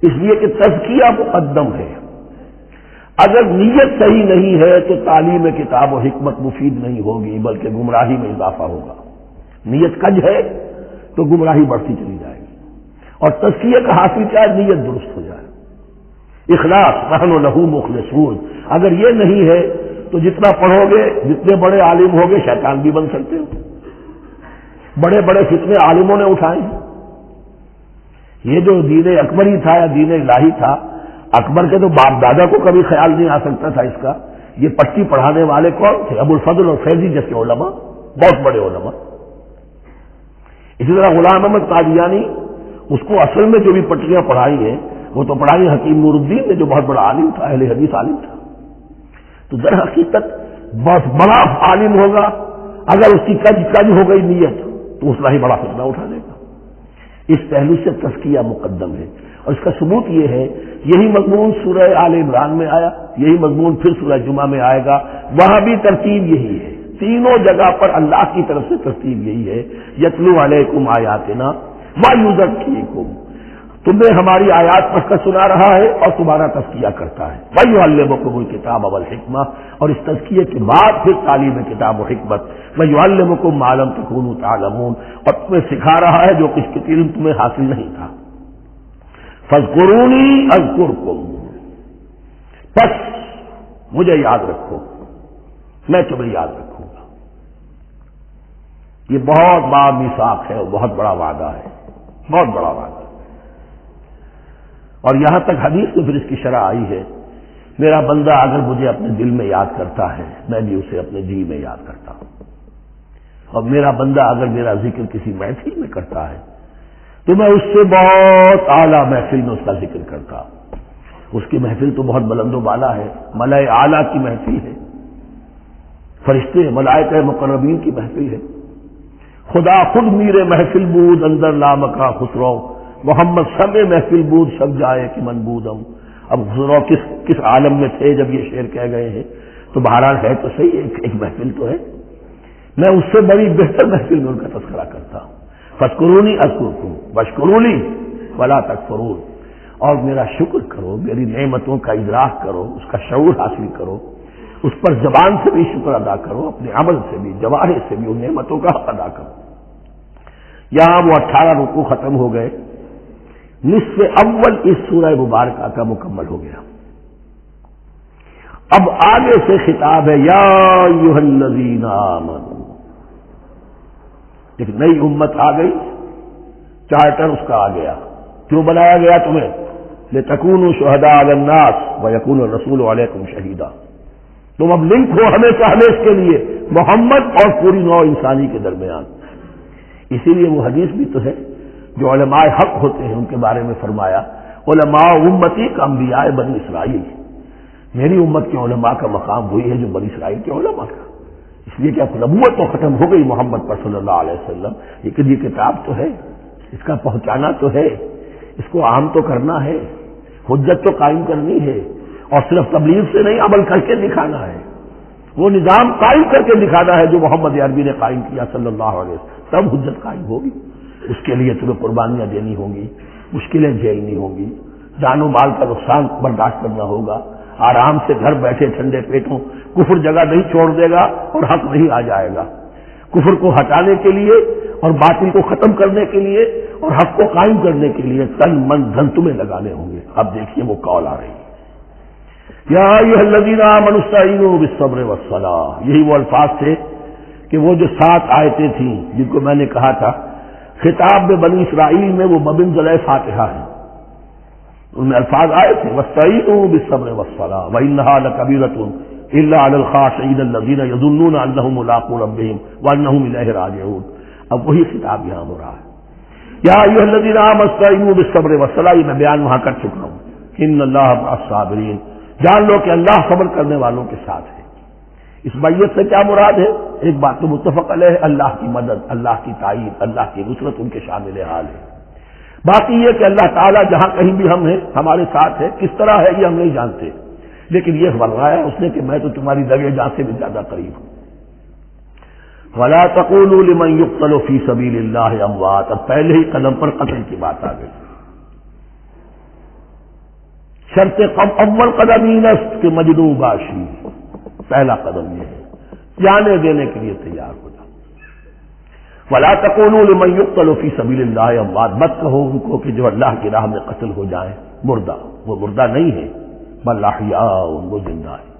اس لیے کہ تزکیہ مقدم ہے. اگر نیت صحیح نہیں ہے تو تعلیم کتاب و حکمت مفید نہیں ہوگی بلکہ گمراہی میں اضافہ ہوگا. نیت کج ہے تو گمراہی بڑھتی چلی جائے گی. اور تزکیہ کا حاصل کیا ہے؟ نیت درست ہو جائے، اخلاص، نحن لہ مخلصون. اگر یہ نہیں ہے تو جتنا پڑھو گے، جتنے بڑے عالم ہوگے، شیطان بھی بن سکتے ہو. بڑے بڑے فتنے عالموں نے اٹھائے ہیں. یہ جو دین اکبری تھا یا دین الہی تھا، اکبر کے تو باپ دادا کو کبھی خیال نہیں آ سکتا تھا اس کا. یہ پٹی پڑھانے والے کون تھے؟ ابو الفضل اور فیضی جیسے علماء، بہت بڑے علماء. اسی طرح غلام احمد قادیانی، اس کو اصل میں جو بھی پٹیاں پڑھائی ہیں وہ تو پڑھائی حکیم نور الدین نے جو بہت بڑا عالم تھا، اہل حدیث عالم تھا. تو در حقیقت بہت بڑا عالم ہوگا، اگر اس کی کج ہو گئی نیت تو اس ہی بڑا فتنہ اٹھا دے گا. اس پہلو سے تزکیہ مقدم ہے. اور اس کا ثبوت یہ ہے، یہی مضمون سورہ آل عمران میں آیا، یہی مضمون پھر سورہ جمعہ میں آئے گا. وہاں بھی ترتیب یہی ہے، تینوں جگہ پر اللہ کی طرف سے ترتیب یہی ہے. یتلو علیکم آیاتنا ویزکیکم، تمہیں ہماری آیات پڑھ کر سنا رہا ہے اور تمہارا تزکیہ کرتا ہے. ویعلمکم الکتاب والحکمہ، اور اس تزکیے کے بعد پھر تعلیم کتاب و حکمت. ویعلمکم ما لم تکونوا تعلمون، اور تمہیں سکھا رہا ہے جو کچھ کی علم تمہیں حاصل نہیں تھا. فاذکرونی اذکرکم، بس مجھے یاد رکھو، میں تمہیں یاد رکھوں گا. یہ بہت بڑا میثاق ہے، بہت بڑا وعدہ ہے، بہت بڑا وعدہ. اور یہاں تک حدیث میں پھر اس کی شرح آئی ہے، میرا بندہ اگر مجھے اپنے دل میں یاد کرتا ہے میں بھی اسے اپنے جی میں یاد کرتا ہوں. اور میرا بندہ اگر میرا ذکر کسی محفل میں کرتا ہے تو میں اس سے بہت اعلیٰ محفل میں اس کا ذکر کرتا ہوں. اس کی محفل تو بہت بلند و بالا ہے، ملائے اعلیٰ کی محفل ہے، فرشتے ملائکہ مقربین کی محفل ہے. خدا خود میرے محفل بود اندر لامکا خسرو، محمد سب محفل بود سب جائے کہ من بودم. اب خسرو کس عالم میں تھے جب یہ شعر کہہ گئے ہیں؟ تو بہرحال ہے تو صحیح، ایک محفل تو ہے. میں اس سے بڑی بہتر محفل میں ان کا تذکرہ کرتا ہوں. فاذکرونی اذکرکم واشکروا ولا تکفرون، اور میرا شکر کرو، میری نعمتوں کا ادراک کرو، اس کا شعور حاصل کرو، اس پر زبان سے بھی شکر ادا کرو، اپنے عمل سے بھی، جوارح سے بھی ان نعمتوں کا حق ادا کرو. یہاں وہ 18 رکوع ختم ہو گئے. نصف اول اس سورہ مبارکہ کا مکمل ہو گیا. اب آگے سے خطاب ہے، یا ایھا الذین آمنوا. ایک نئی امت آ گئی، چارٹر اس کا آ گیا. کیوں بنایا گیا تمہیں؟ لتکونوا شہداء علی الناس ویکون الرسول علیکم شہیدا. تم اب لنک ہو ہمیشہ ہمیشہ کے لیے محمد اور پوری نوع انسانی کے درمیان. اسی لیے وہ حدیث بھی تو ہے جو علماء حق ہوتے ہیں ان کے بارے میں فرمایا، علماء امتی کا انبیاء بنی اسرائیل، میری امت کے علماء کا مقام وہی ہے جو بنی اسرائیل کے علماء کا، اس لیے کہ نبوت تو ختم ہو گئی محمد پر صلی اللہ علیہ وسلم، لیکن یہ کتاب تو ہے، اس کا پہنچانا تو ہے، اس کو عام تو کرنا ہے، حجت تو قائم کرنی ہے، اور صرف تبلیغ سے نہیں عمل کر کے دکھانا ہے، وہ نظام قائم کر کے دکھانا ہے جو محمد عربی نے قائم کیا صلی اللہ علیہ وسلم، تب حجت قائم ہوگی۔ اس کے لیے تمہیں قربانیاں دینی ہوں گی، مشکلیں جھیلنی ہوں گی، جان و مال کا نقصان برداشت کرنا ہوگا، آرام سے گھر بیٹھے ٹھنڈے پیٹوں، کفر جگہ نہیں چھوڑ دے گا اور حق نہیں آ جائے گا، کفر کو ہٹانے کے لیے اور باطل کو ختم کرنے کے لیے اور حق کو قائم کرنے کے لیے تن من دھن تمہیں لگانے ہوں گے۔ اب دیکھیے وہ قول آ رہی ہے، یا ایھا الذین آمنوا استعینوا بالصبر والصلاۃ، یہی وہ الفاظ تھے کہ وہ جو 7 آیتیں تھیں جن کو میں نے کہا تھا خطاب میں بنی اسرائیل میں وہ بمنزلہ فاتحہ ہیں، ان میں الفاظ آئے تھے واستعینوا بالصبر والصلاۃ وانھا لکبیرۃ الا علی الخاشعین الذین یظنون انہم ملاقو ربہم وانہم الیہ راجعون۔ اب وہی خطاب یہاں ہو رہا ہے، یا ایھا الذین آمنوا استعینوا بالصبر والصلاۃ، یہ میں بیان وہاں کر چکا ہوں، ان اللہ مع الصابرین، جان لو کہ اللہ صبر کرنے والوں کے ساتھ ہے۔ اس بیعت سے کیا مراد ہے؟ ایک بات تو متفق علیہ ہے، اللہ کی مدد، اللہ کی تائید، اللہ کی نصرت ان کے شامل حال ہے۔ باقی یہ کہ اللہ تعالیٰ جہاں کہیں بھی ہم ہیں ہمارے ساتھ ہے، کس طرح ہے یہ ہم نہیں جانتے، لیکن یہ فرمایا ہے اس نے کہ میں تو تمہاری لگے جان سے بھی زیادہ قریب ہوں۔ وَلَا تَقُولُوا لِمَن يُقْتَلُ فِي سَبِيلِ اللَّهِ أَمْوَاتٌ، اب پہلے ہی قدم پر قتل کی بات آ گئی، شرط اول قدم ہی نفس کے مجنو باشی، پہلا قدم یہ ہے جانے دینے کے لیے تیار ہو جاؤ۔ وَلَا تَقُولُوا لِمَن يُقْتَلُ فِي سَبِيلِ اللَّهِ أَمْوَاتٌ، مت کہو ان کو کہ جو اللہ کی راہ میں قتل ہو جائیں مردہ، وہ مردہ نہیں ہے، بل احیاء، وہ زندہ ہے،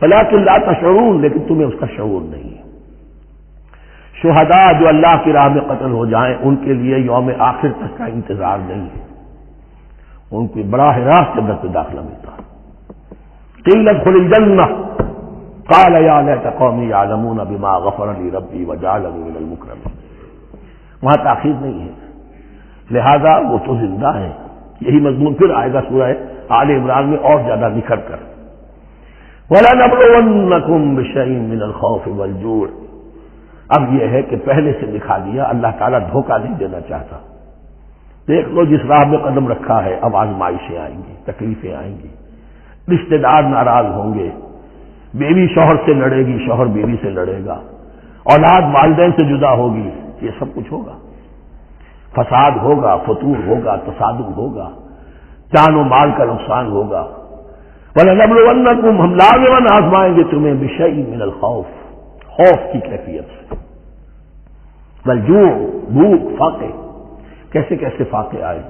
وَلَٰكِن لَا تَشْعُرُونَ، لیکن تمہیں اس کا شعور نہیں ہے۔ شہداء جو اللہ کی راہ میں قتل ہو جائیں ان کے لیے یوم آخر تک کا انتظار نہیں ہے، ان کی براہ راست جنت میں داخلہ ملتا ہے۔ قیل ادخل الجنہ قال یا لیت قومی یعلمون بما غفر لی ربی وجعلنی من المکرمین، وہاں تاخیر نہیں ہے، لہذا وہ تو زندہ ہیں۔ یہی مضمون پھر آئے گا سورہ آل عمران میں اور زیادہ نکھر کر، وَلَنَبْلُوَنَّكُمْ بِشَيْءٍ مِّنَ الْخَوْفِ وَالْجُوعِ۔ اب یہ ہے کہ پہلے سے دکھا دیا، اللہ تعالیٰ دھوکہ نہیں دینا چاہتا۔ دیکھ لو جس راہ میں قدم رکھا ہے اب آزمائشیں آئیں گی، تکلیفیں آئیں گی، رشتہ دار ناراض ہوں گے، بیوی شوہر سے لڑے گی، شوہر بیوی سے لڑے گا، اولاد والدین سے جدا ہوگی، یہ سب کچھ ہوگا، فساد ہوگا، فتور ہوگا، تصادم ہوگا، جان و مال کا نقصان ہوگا۔ وَلَنَبْلُوَنَّكُمْ، ہم لازماً آزمائیں گے تمہیں بِشَيْءٍ مِّنَ الْخَوْفِ، خوف کی کیفیت سے، والجوع، بھوک، فاقے، کیسے کیسے فاقے آئے،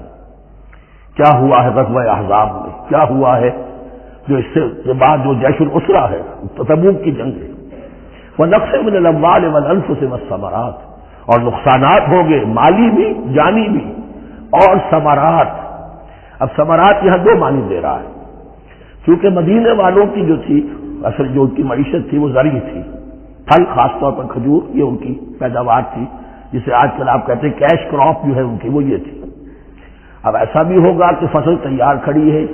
کیا ہوا ہے غزوہ احزاب میں، کیا ہوا ہے جو اس سے بعد جو جیش العسرہ ہے، تبوک کی جنگ ہے، وَنَقْصٍ مِّنَ الْأَمْوَالِ وَالْأَنفُسِ وَالثَّمَرَاتِ، اور نقصانات ہوں گے مالی بھی جانی بھی، اور ثمرات۔ اب ثمرات یہاں دو معنی دے رہا ہے، کیونکہ مدینے والوں کی جو تھی اصل جو ان کی معیشت تھی وہ زرعی تھی، پھل، خاص طور پر کھجور، یہ ان کی پیداوار تھی، جسے آج کل آپ کہتے ہیں کیش کراپ جو ہے ان کی، وہ یہ تھی۔ اب ایسا بھی ہوگا کہ فصل تیار کھڑی ہے،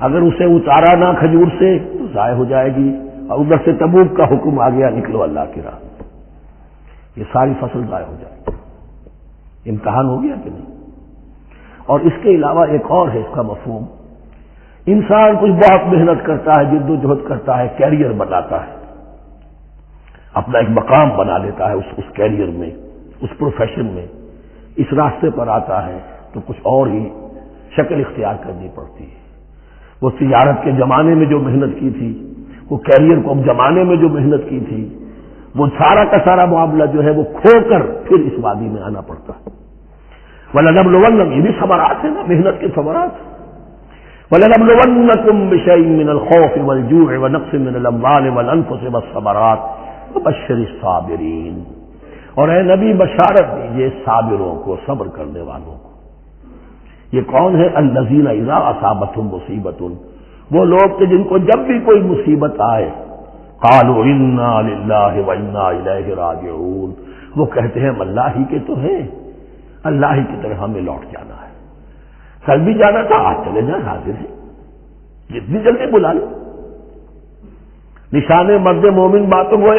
اگر اسے اتارا نہ کھجور سے تو ضائع ہو جائے گی، اور ادھر سے تبوک کا حکم آ گیا نکلو اللہ کی راہ، یہ ساری فصل ضائع ہو جائے گی۔ امتحان ہو گیا کہ نہیں؟ اور اس کے علاوہ ایک اور ہے اس کا مفہوم، انسان کچھ بہت محنت کرتا ہے، جد و جہد کرتا ہے، کیریئر بناتا ہے، اپنا ایک مقام بنا لیتا ہے اس کیریئر میں، اس پروفیشن میں، اس راستے پر آتا ہے تو کچھ اور ہی شکل اختیار کرنی پڑتی ہے۔ وہ تجارت کے زمانے میں جو محنت کی تھی، وہ کیریئر کو اب جمانے میں جو محنت کی تھی، وہ سارا کا سارا معاملہ جو ہے وہ کھو کر پھر اس وادی میں آنا پڑتا ہے۔ وَلَنَبْلُوَنَّكُمْ، یہ بھی ثمرات ہے نا، محنت کے ثمرات۔ وَلَنَبْلُوَنَّكُمْ بِشَيْءٍ مِّنَ الْخَوْفِ وَالْجُوعِ وَنَقْصٍ مِّنَ الْأَمْوَالِ وَالْأَنفُسِ وَالثَّمَرَاتِ وَبَشِّرِ الصَّابِرِينَ، اور اے نبی بشارت دیجئے صابروں کو، صبر کرنے والوں کو۔ یہ کون ہے؟ الذین اذا اصابتهم مصیبۃ، وہ لوگ کہ جن کو جب بھی کوئی مصیبت آئے قالوا انا للہ وانا الیہ راجعون، وہ کہتے ہیں ہم اللہ ہی کے تو ہیں، اللہ ہی کی طرف ہمیں لوٹ جانا ہے۔ کل بھی جانا تھا، آج چلے جائیں، حاضر ہیں، جتنی جلدی بلا لیں۔ نشان مرد مومن باتوں وہ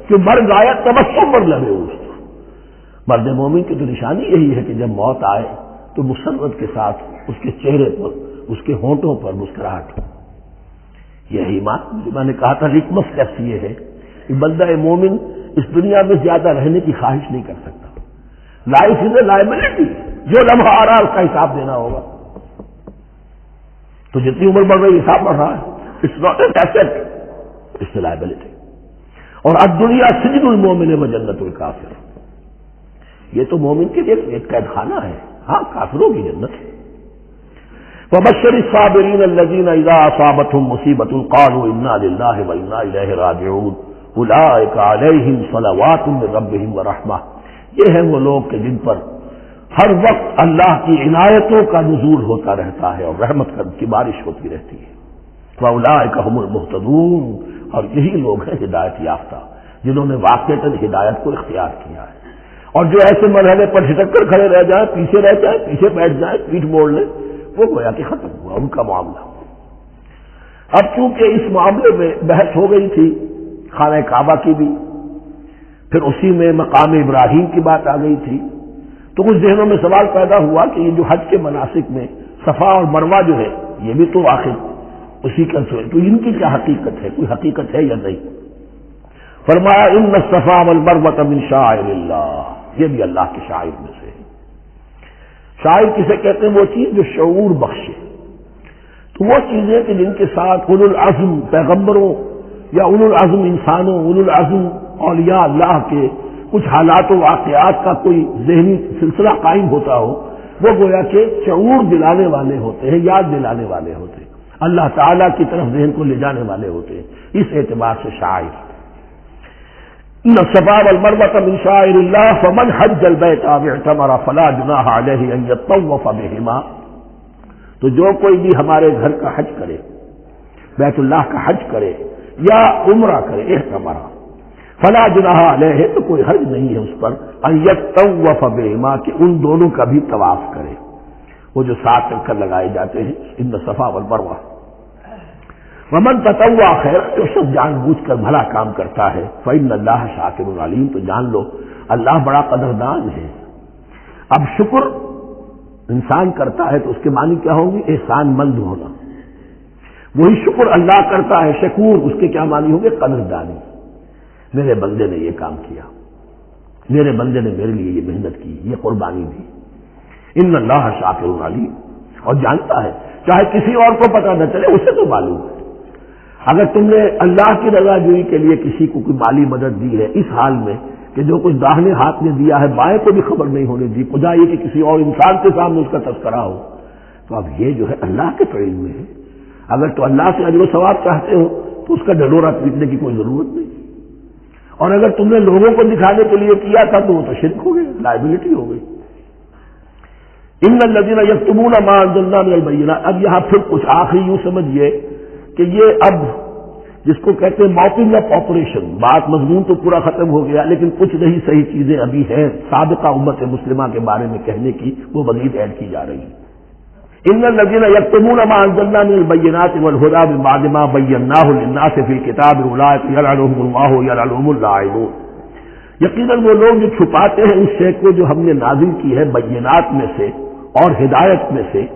کہ مرد آیا تبسم پر لگے اس کو۔ مرد مومن کی تو نشانی یہی ہے کہ جب موت آئے تو مسرت کے ساتھ اس کے چہرے پر، اس کے ہونٹوں پر مسکراہٹ ہو۔ یہی میں نے کہا تھا لکمس ٹیسٹ یہ ہے کہ بندہ مومن اس دنیا میں زیادہ رہنے کی خواہش نہیں کر سکتا۔ لائف از اے لائبلٹی، جو لمحہ آ رہا ہے اس کا حساب دینا ہوگا۔ تو جتنی عمر بڑھ رہی حساب بڑھ رہا ہے، it's not an asset, it's a liability. اور الدنیا سجن المومن و جنت الکافر، یہ تو مومن کے لیے ایک قید خانہ ہے، ہاں کافروں کی جنت ہے۔ وبشر الصابرین الذین اذا اصابتهم مصیبۃ قالوا انا للہ وانا الیہ راجعون اولئک علیہم صلوات من ربہم ورحمہ، یہ ہیں وہ لوگ کہ جن پر ہر وقت اللہ کی عنایتوں کا نزول ہوتا رہتا ہے اور رحمت کی بارش ہوتی رہتی ہے۔ فاولئک هم المہتدون، اور یہی لوگ ہیں ہدایت یافتہ، جنہوں نے واقعتاً ہدایت کو اختیار کیا ہے۔ اور جو ایسے مرحلے پر جھٹک کر کھڑے رہ جائیں، پیچھے رہ جائیں، پیچھے بیٹھ جائیں، پیٹھ موڑ لیں، وہ گویا کہ ختم ہوا ان کا معاملہ۔ اب چونکہ اس معاملے میں بحث ہو گئی تھی خانہ کعبہ کی بھی، پھر اسی میں مقام ابراہیم کی بات آ گئی تھی، تو کچھ ذہنوں میں سوال پیدا ہوا کہ یہ جو حج کے مناسک میں صفا اور مروہ جو ہے یہ بھی تو آخر اسی کا تو ان کی کیا حقیقت ہے، کوئی حقیقت ہے یا نہیں؟ فرمایا ان الصفا والمروہ من شعائر اللہ، یہ بھی اللہ کے شعائر میں سے ہے۔ شاعر کسے کہتے ہیں؟ وہ چیز جو شعور بخشے۔ تو وہ چیزیں کہ جن کے ساتھ اولو العزم پیغمبروں یا اولو العزم انسانوں، اولو العزم اولیاء اللہ کے کچھ حالات و واقعات کا کوئی ذہنی سلسلہ قائم ہوتا ہو، وہ گویا کہ شعور دلانے والے ہوتے ہیں، یاد دلانے والے ہوتے ہیں، اللہ تعالیٰ کی طرف ذہن کو لے جانے والے ہوتے ہیں۔ اس اعتبار سے شاعر ان الصفا والمروہ من شعائر اللہ فمن حج البیت او اعتمر فلا جناح علیہ ان یطوف بہما، تو جو کوئی بھی ہمارے گھر کا حج کرے، بیت اللہ کا حج کرے یا عمرہ کرے، اعتمر، فلا جناح علیہ، تو کوئی حرج نہیں ہے اس پر، ان یطوف بہما، کہ ان دونوں کا بھی طواف کرے، وہ جو 7 چکر لگائے جاتے ہیں، ان الصفا والمروہ۔ ومن تطوع خیر، جو شخص جان بوجھ کر بھلا کام کرتا ہے، فإن اللہ شاکر علیم، تو جان لو اللہ بڑا قدردان ہے۔ اب شکر انسان کرتا ہے تو اس کے معنی کیا ہوں گے؟ احسان مند ہونا۔ وہی شکر اللہ کرتا ہے شکور، اس کے کیا معنی ہوں گے؟ قدردانی۔ میرے بندے نے یہ کام کیا، میرے بندے نے میرے لیے یہ محنت کی، یہ قربانی دی۔ ان اللہ شاکر علیم، اور جانتا ہے، چاہے کسی اور کو پتہ نہ چلے، اسے تو معلوم ہے۔ اگر تم نے اللہ کی رضا جوئی کے لیے کسی کو کوئی مالی مدد دی ہے اس حال میں کہ جو کچھ داہنے ہاتھ نے دیا ہے بائیں کو بھی خبر نہیں ہونے دی، خدا یہ کہ کسی اور انسان کے سامنے اس کا تذکرہ ہو، تو اب یہ جو ہے اللہ کے فعل میں ہے۔ اگر تو اللہ سے اجر و ثواب چاہتے ہو تو اس کا ڈھڈورا پیٹنے کی کوئی ضرورت نہیں، اور اگر تم نے لوگوں کو دکھانے کے لیے کیا تھا تو وہ تو شرک ہو گیا، لائبلٹی ہو گئی۔ ان الذین یکتمون ما انزلنا من البینات، اب یہاں پھر کچھ آخری یوں سمجھیے کہ یہ اب جس کو کہتے ہیں موپنگ اپ آپریشن، بات مضمون تو پورا ختم ہو گیا لیکن کچھ نہیں صحیح چیزیں ابھی ہیں سابقہ امت مسلمہ کے بارے میں کہنے کی، وہ مزید ایڈ کی جا رہی ہیں۔ ان الذین یکتمون ما انزلنا من البینات والہدی من بعد ما بیناہ للناس فی الکتاب اولئک یلعنهم اللہ یلعنهم اللاعنون، یقیناً وہ لوگ جو چھپاتے ہیں اس شے کو جو ہم نے نازل کی ہے بینات میں سے اور ہدایت میں سے،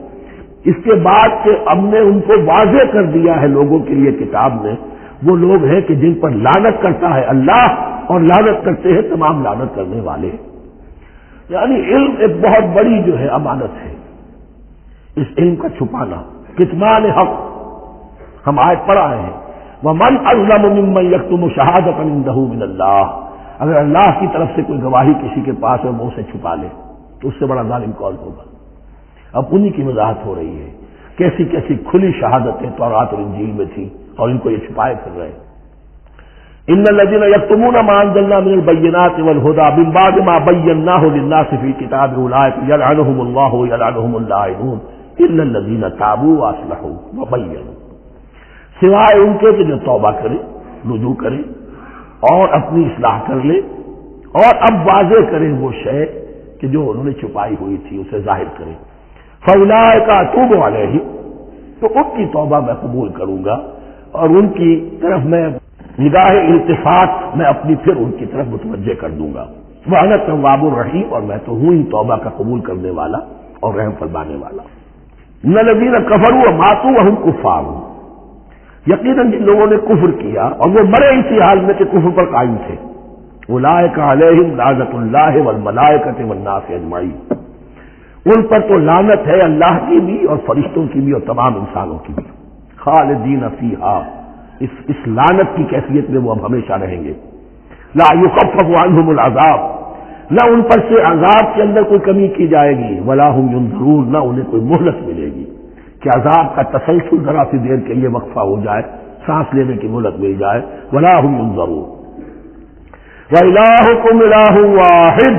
اس کے بعد کہ ہم نے ان کو واضح کر دیا ہے لوگوں کے لیے کتاب میں، وہ لوگ ہیں کہ جن پر لعنت کرتا ہے اللہ اور لعنت کرتے ہیں تمام لعنت کرنے والے۔ یعنی علم ایک بہت بڑی جو ہے امانت ہے، اس علم کا چھپانا، کتمان حق ہم آیت پڑھ آئے ہیں، وَمَنْ أَظْلَمُ مِمَّنْ يَكْتُمُ شَهَادَةً عِندَهُ مِنَ اللَّهِ، اگر اللہ کی طرف سے کوئی گواہی کسی کے پاس ہے وہ اسے چھپا لے تو اس سے بڑا ظالم کون ہوگا۔ اب انہی کی وضاحت ہو رہی ہے، کیسی کیسی کھلی شہادتیں تورات اور انجیل میں تھی اور ان کو یہ چھپائے پھر رہے۔ ان الذین یکتمون ما انزلنا من البینات والہدی من بعد ما بیناہ للناس فی الکتاب اولئک یلعنهم اللہ یلعنهم اللاعنون الا الذین تابوا واصلحوا وبینوا، سوائے ان کے کہ جو توبہ کرے، رجوع کرے اور اپنی اصلاح کر لے اور اب واضح کرے وہ شے کہ جو انہوں نے چھپائی ہوئی تھی اسے ظاہر کرے۔ فَأُولَٰئِكَ أَتُوبُ عَلَيْهِمْ، تو ان کی توبہ میں قبول کروں گا اور ان کی طرف میں نگاہ التفات میں اپنی پھر ان کی طرف متوجہ کر دوں گا۔ وَأَنَا التَّوَّابُ الرَّحِيمُ، اور میں تو ہوں ہی توبہ کا قبول کرنے والا اور رحم فرمانے والا۔ إِنَّ الَّذِينَ كَفَرُوا وَمَاتُوا وَهُمْ كُفَّارٌ، یقیناً جن لوگوں نے کفر کیا اور وہ مرے اسی حال میں کہ کفر پر قائم تھے، اولئک علیہم لعنۃ اللہ والملائکۃ والناس اجمعین، ان پر تو لعنت ہے اللہ کی بھی اور فرشتوں کی بھی اور تمام انسانوں کی بھی، خالدین فیہا، اس لعنت کی کیفیت میں وہ اب ہمیشہ رہیں گے، لا یخفف عنہم العذاب، نہ ان پر سے عذاب کے اندر کوئی کمی کی جائے گی، ولا هم ینظرون، نہ انہیں کوئی مہلت ملے گی کہ عذاب کا تسلسل ذرا سی دیر کے لیے وقفہ ہو جائے، سانس لینے کی مہلت مل جائے، ولا هم ینظرون۔ وَإِلَٰهُكُمْ إِلَٰهٌ وَاحِدٌ،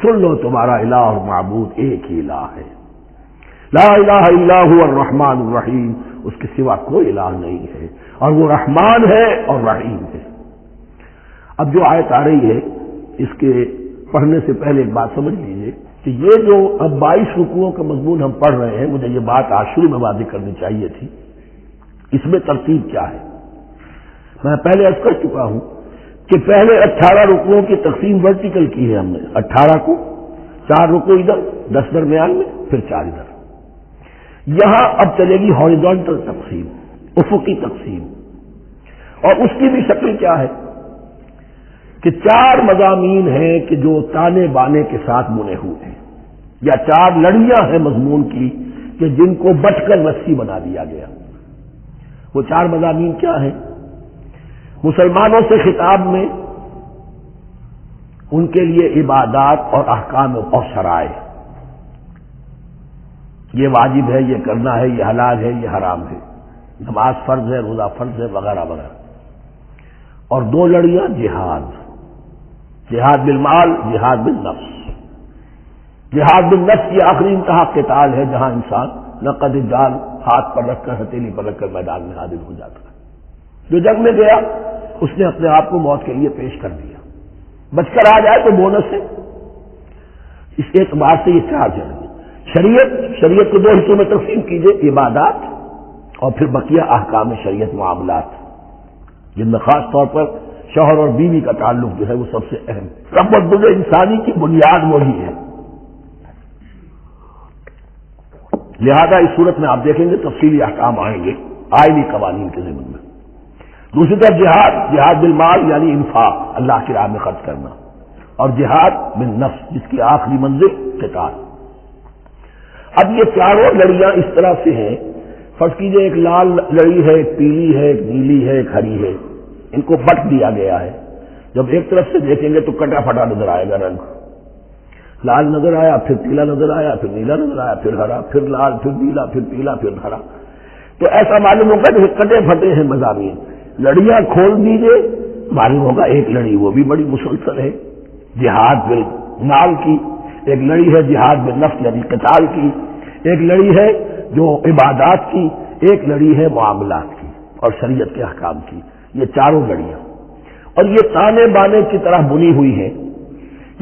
سن لو تمہارا الہ اور معبود ایک ہی الہ ہے، لا الہ الا هو الرحمن الرحیم، اس کے سوا کوئی الہ نہیں ہے اور وہ رحمان ہے اور رحیم ہے۔ اب جو آیت آ رہی ہے اس کے پڑھنے سے پہلے ایک بات سمجھ لیجئے کہ یہ جو اب 22 رکوعوں کا مضمون ہم پڑھ رہے ہیں، مجھے یہ بات آج شروع میں واضح کرنی چاہیے تھی، اس میں ترتیب کیا ہے۔ میں پہلے عرض کر چکا ہوں کہ پہلے 18 رکوعوں کی تقسیم ورٹیکل کی ہے ہم نے، 18 کو 4 رکوع ادھر، 10 درمیان میں، پھر 4 ادھر۔ یہاں اب چلے گی ہاریزونٹل تقسیم، افقی تقسیم، اور اس کی بھی شکل کیا ہے کہ 4 مضامین ہیں کہ جو تانے بانے کے ساتھ بنے ہوئے ہیں، یا 4 لڑیاں ہیں مضمون کی کہ جن کو بٹ کر رسی بنا دیا گیا۔ وہ 4 مضامین کیا ہیں؟ مسلمانوں سے خطاب میں ان کے لیے عبادات اور احکام اور شرائع، یہ واجب ہے، یہ کرنا ہے، یہ حلال ہے، یہ حرام ہے، نماز فرض ہے، روزہ فرض ہے، وغیرہ وغیرہ۔ اور 2 لڑیاں جہاد، جہاد بالمال، جہاد بالنفس۔ جہاد بالنفس کی آخری انتہا قتال ہے، جہاں انسان نقد جال ہاتھ پر رکھ کر، ہتھیلی پر رکھ کر میدان میں حاضر ہو جاتا ہے۔ جو جنگ میں گیا اس نے اپنے آپ کو موت کے لیے پیش کر دیا، بچ کر آ جائے تو بونس ہے۔ اس اعتبار سے یہ 4 جنگ، شریعت کو 2 حصوں میں تقسیم کیجئے، عبادات اور پھر بقیہ احکام شریعت، معاملات، جن میں خاص طور پر شوہر اور بیوی کا تعلق جو ہے وہ سب سے اہم، تمدن انسانی کی بنیاد وہی ہے۔ لہذا اس صورت میں آپ دیکھیں گے تفصیلی احکام آئیں گے آئینی قوانین کے ضمن میں۔ دوسری طرف جہاد بالمال یعنی انفاق، اللہ کی راہ میں خرچ کرنا، اور جہاد بالنفس جس کی آخری منزل قتال۔ اب یہ 4 لڑیاں اس طرح سے ہیں، فرض کیجئے ایک لال لڑی ہے، ایک پیلی ہے، ایک نیلی ہے، ایک ہری ہے، ان کو بٹ دیا گیا ہے۔ جب ایک طرف سے دیکھیں گے تو کٹا پھٹا نظر آئے گا، رنگ لال نظر آیا، پھر پیلا نظر آیا، پھر نیلا نظر آیا، پھر ہرا، پھر لال، پھر نیلا، پھر پیلا، پھر ہرا، تو ایسا معلوم ہوگا کہ کٹے پھٹے ہیں مضامین۔ لڑیاں کھول دیجئے، معلوم ہوگا ایک لڑی وہ بھی بڑی مسلسل ہے، جہاد بالمال کی، ایک لڑی ہے جہاد بالنفس یعنی قتال کی، ایک لڑی ہے جو عبادات کی، ایک لڑی ہے معاملات کی اور شریعت کے احکام کی۔ یہ 4 لڑیاں، اور یہ تانے بانے کی طرح بنی ہوئی ہیں،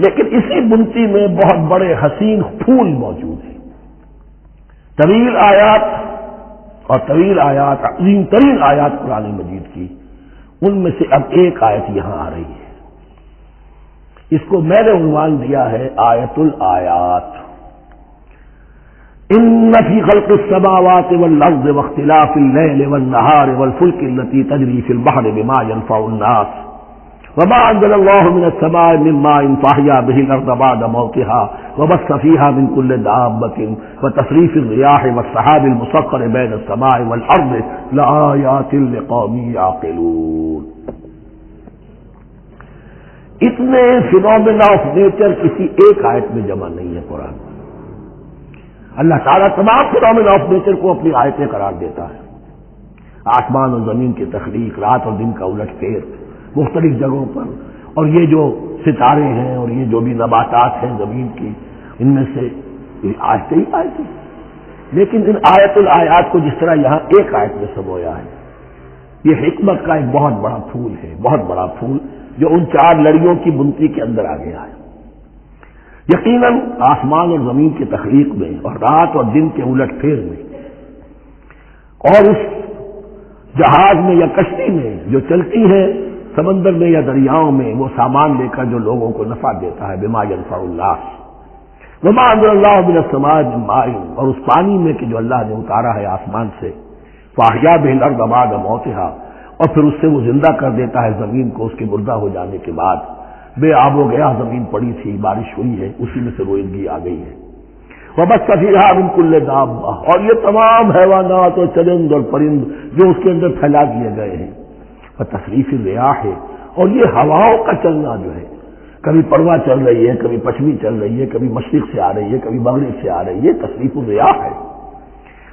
لیکن اسی بنتی میں بہت بڑے حسین پھول موجود ہیں، طویل آیات اور طویل آیات، عظیم ترین آیات قرآن مجید کی، ان میں سے اب ایک آیت یہاں آ رہی ہے، اس کو میں نے عنوان دیا ہے آیت الآیات۔ ان فی خلق السماوات والارض واختلاف اللیل والنہار والفلک التی تجری فی البحر بما ينفع الناس وما انزل الله من السماء من ماء فاحیا به الارض بعد موتها وبث فيها من كل دابة وتصريف الرياح والسحاب المسخر بين السماء والارض لآيات لقوم يعقلون۔ اتنے فینومینا آف نیچر کسی ایک آیت میں جمع نہیں ہے قرآن میں۔ اللہ تعالیٰ تمام فینومینا آف نیچر کو اپنی آیتیں قرار دیتا ہے، آسمان اور زمین کی تخلیق، رات اور دن کا الٹ پھیر مختلف جگہوں پر، اور یہ جو ستارے ہیں اور یہ جو بھی نباتات ہیں زمین کی، ان میں سے آیتیں ہی آیتیں۔ لیکن ان آیت الآیات کو جس طرح یہاں ایک آیت میں سمویا ہے، یہ حکمت کا ایک بہت بڑا پھول ہے، بہت بڑا پھول جو ان 4 لڑیوں کی بنتی کے اندر آ گیا ہے۔ یقیناً آسمان اور زمین کی تخلیق میں اور رات اور دن کے الٹ پھیر میں اور اس جہاز میں یا کشتی میں جو چلتی ہے سمندر میں یا دریاؤں میں وہ سامان لے کر جو لوگوں کو نفع دیتا ہے، بما ينفع الناس وما انزل اللہ من السماء من ماء، اور اس پانی میں کہ جو اللہ نے اتارا ہے آسمان سے، فاحیا به الارض بعد موتها، اور پھر اس سے وہ زندہ کر دیتا ہے زمین کو اس کے مردہ ہو جانے کے بعد۔ بے آب و گیا زمین پڑی تھی، بارش ہوئی ہے، اسی میں سے روئندگی آ گئی ہے۔ وبث فیہا من کل دابہ، اور یہ تمام حیوانات اور چرند اور پرند جو اس کے اندر پھیلا دیے گئے ہیں۔ وتصریف الریاح ہے، اور یہ ہواؤں کا چلنا جو ہے، کبھی پڑوا چل رہی ہے، کبھی پشچمی چل رہی ہے، کبھی مشرق سے آ رہی ہے، کبھی مغرب سے آ رہی ہے، تصریف الریاح ہے۔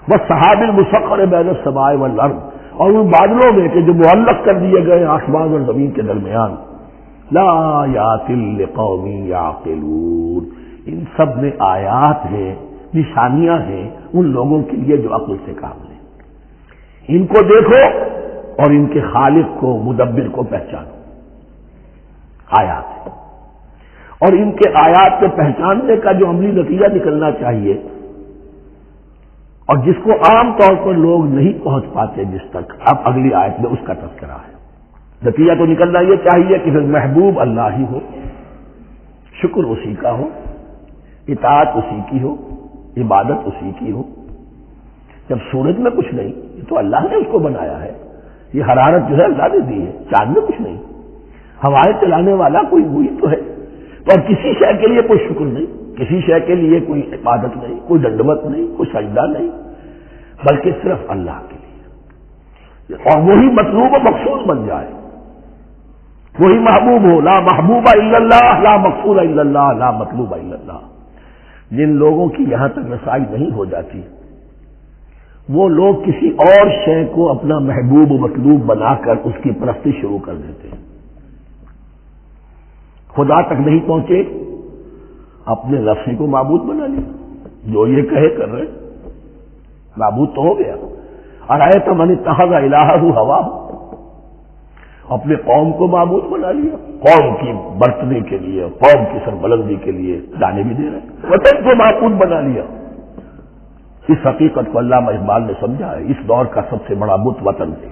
والسحاب المسخر بین السماء والارض، اور ان بادلوں میں کہ جو معلق کر دیے گئے آسمان اور زمین کے درمیان۔ لآیات لقوم یعقلون، ان سب میں آیات ہیں، نشانیاں ہیں ان لوگوں کے لیے جو عقل سے کام لیں۔ ان کو دیکھو اور ان کے خالق کو، مدبر کو پہچانو۔ آیات ہے، اور ان کے آیات کے پہچاننے کا جو عملی نتیجہ نکلنا چاہیے، اور جس کو عام طور پر لوگ نہیں پہنچ پاتے جس تک، اب اگلی آیت میں اس کا تذکرہ ہے۔ نتیجہ تو نکلنا یہ چاہیے کہ پھر محبوب اللہ ہی ہو، شکر اسی کا ہو، اطاعت اسی کی ہو، عبادت اسی کی ہو۔ جب سورج میں کچھ نہیں، یہ تو اللہ نے اس کو بنایا ہے، یہ حرارت جو ہے اللہ نے دی ہے، چاند میں کچھ نہیں، ہوائیں چلانے والا کوئی وہی تو ہے، تو اور کسی شے کے لیے کوئی شکر نہیں، کسی شے کے لیے کوئی عبادت نہیں، کوئی دنڈوت نہیں، کوئی سجدہ نہیں، بلکہ صرف اللہ کے لیے، اور وہی مطلوب و مقصود بن جائے، وہی محبوب ہو۔ لا محبوب الا اللہ، لا مقصود الا اللہ، لا مطلوب الا اللہ۔ جن لوگوں کی یہاں تک رسائی نہیں ہو جاتی، وہ لوگ کسی اور شے کو اپنا محبوب و مطلوب بنا کر اس کی پرستی شروع کر دیتے ہیں۔ خدا تک نہیں پہنچے، اپنے نفس کو معبود بنا لیا، جو یہ کہے کر رہے، معبود تو ہو گیا۔ ارایت من اتخذ الہہ ہواہ، اپنے قوم کو معبود بنا لیا، قوم کی برتری کے لیے، قوم کی سربلندی کے لیے گانے بھی دے رہے، وطن کو معبود بنا لیا۔ اس حقیقت کو علامہ اقبال نے سمجھا ہے، اس دور کا سب سے بڑا بت وطن ہے۔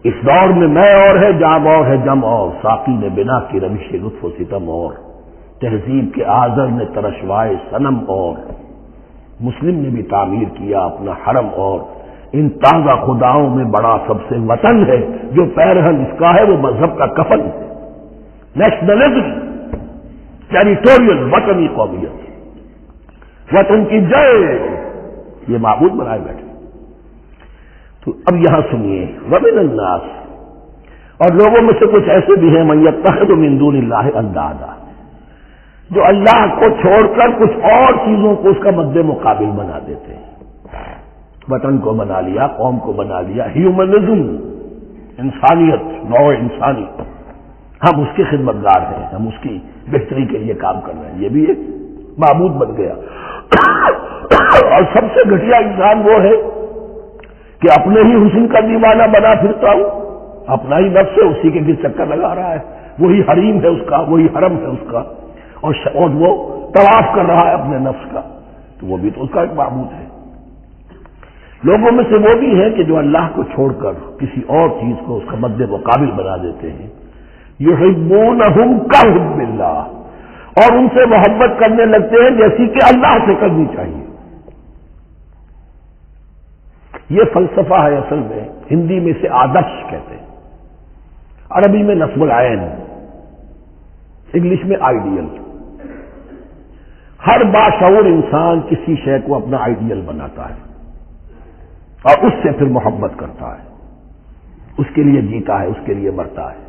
اس دور میں میں اور ہے، جام اور ہے جم اور، ساقی نے بنا کی روش لطف و ستم اور، تہذیب کے آذر نے ترشوائے صنم اور، مسلم نے بھی تعمیر کیا اپنا حرم اور، ان تازہ خداؤں میں بڑا سب سے وطن ہے، جو پیرہن اس کا ہے وہ مذہب کا کفن ہے۔ نیشنلزم، ٹیریٹوریل، وطنی قومیت، وطن کی جے، یہ معبود بنائے بیٹھے۔ تو اب یہاں سنیے، ومن الناس، اور لوگوں میں سے کچھ ایسے بھی ہیں، من یتخذ من دون اللہ اندادا، جو اللہ کو چھوڑ کر کچھ اور چیزوں کو اس کا مد مقابل بنا دیتے ہیں۔ وطن کو بنا لیا، قوم کو بنا لیا، ہیومنزم، انسانیت، نوع انسانی، ہم اس کے خدمتگار ہیں، ہم اس کی بہتری کے لیے کام کر رہے ہیں، یہ بھی ایک معبود بن گیا۔ اور سب سے گھٹیا انسان وہ ہے کہ اپنے ہی حسن کا دیوانہ بنا پھرتا ہوں، اپنا ہی نفس ہے، اسی کے گر چکر لگا رہا ہے، وہی حریم ہے اس کا، وہی حرم ہے اس کا، اور وہ طواف کر رہا ہے اپنے نفس کا، تو وہ بھی تو اس کا ایک معبود ہے۔ لوگوں میں سے وہ بھی ہیں کہ جو اللہ کو چھوڑ کر کسی اور چیز کو اس کا مد مقابل بنا دیتے ہیں۔ یحبونہم کحب اللہ، اور ان سے محبت کرنے لگتے ہیں جیسی کہ اللہ سے کرنی چاہیے۔ یہ فلسفہ ہے اصل میں، ہندی میں سے آدرش کہتے ہیں، عربی میں نصب العین، انگلش میں آئیڈیل۔ ہر باشعور انسان کسی شے کو اپنا آئیڈیل بناتا ہے اور اس سے پھر محبت کرتا ہے، اس کے لیے جیتا ہے، اس کے لیے مرتا ہے،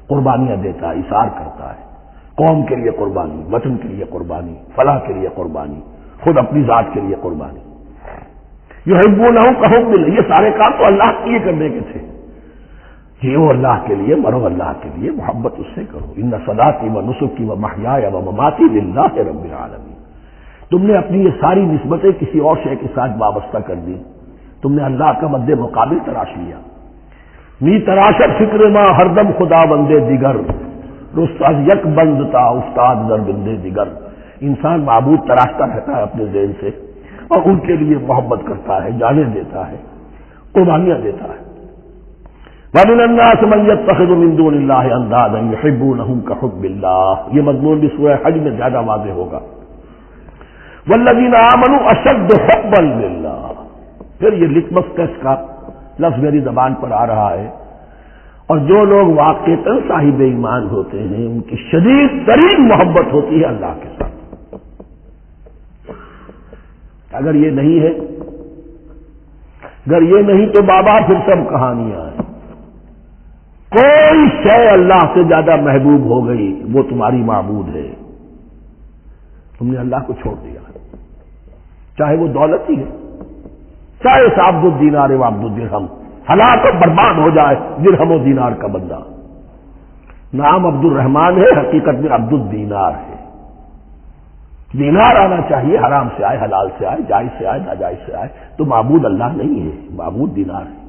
قربانیاں دیتا ہے، اثار کرتا ہے، قوم کے لیے قربانی، وطن کے لیے قربانی، فلاح کے لیے قربانی، خود اپنی ذات کے لیے قربانی۔ یحبونہم کحب اللہ، یہ سارے کام تو اللہ کے لیے کرنے کے تھے، جیو اللہ کے لیے، مرو اللہ کے لیے، محبت اس سے کرو۔ ان صلاتی و نسکی و محیای و مماتی للہ رب العالمین۔ تم نے اپنی یہ ساری نسبتیں کسی اور شے کے ساتھ وابستہ کر دی، تم نے اللہ کا مد مقابل تراش لیا۔ نی تراشت فکر ماں ہر دم خدا بندے دیگر، رست از یک بند تا استاد در بندے دیگر۔ انسان معبود تراشتا رہتا ہے اپنے ذہن سے اور ان کے لیے محبت کرتا ہے، جانیں دیتا ہے، قربانیاں دیتا ہے۔ وَمِنَ النَّاسِ مَن يَتَّخِذُ مِن دُونِ اللَّهِ أَندَادًا يُحِبُّونَهُم كَحُبِّ اللَّهِ، یہ مضمون بھی سورہ حج میں زیادہ واضح ہوگا۔ وَالَّذِينَ آمَنُوا أَشَدُّ حُبًّا لِلَّهِ، پھر یہ لٹمس ٹیسٹ کا لفظ میری زبان پر آ رہا ہے، اور جو لوگ واقعتاً صاحب ایمان ہوتے ہیں ان کی شدید ترین محبت ہوتی ہے اللہ کے ساتھ۔ اگر یہ نہیں ہے، اگر یہ نہیں تو بابا پھر سب کہانیاں ہیں۔ کوئی شے اللہ سے زیادہ محبوب ہو گئی وہ تمہاری معبود ہے، تم نے اللہ کو چھوڑ دیا، چاہے وہ دولت ہی ہے، چاہے عبد الدینار و عبد الدرہم، ہلاک و برباد ہو جائے درہم و دینار کا بندہ۔ نام عبد الرحمان ہے، حقیقت میں عبد الدینار ہے۔ دینار آنا چاہیے، حرام سے آئے، حلال سے آئے، جائز سے آئے، ناجائز سے آئے، تو معبود اللہ نہیں ہے، معبود دینار ہے۔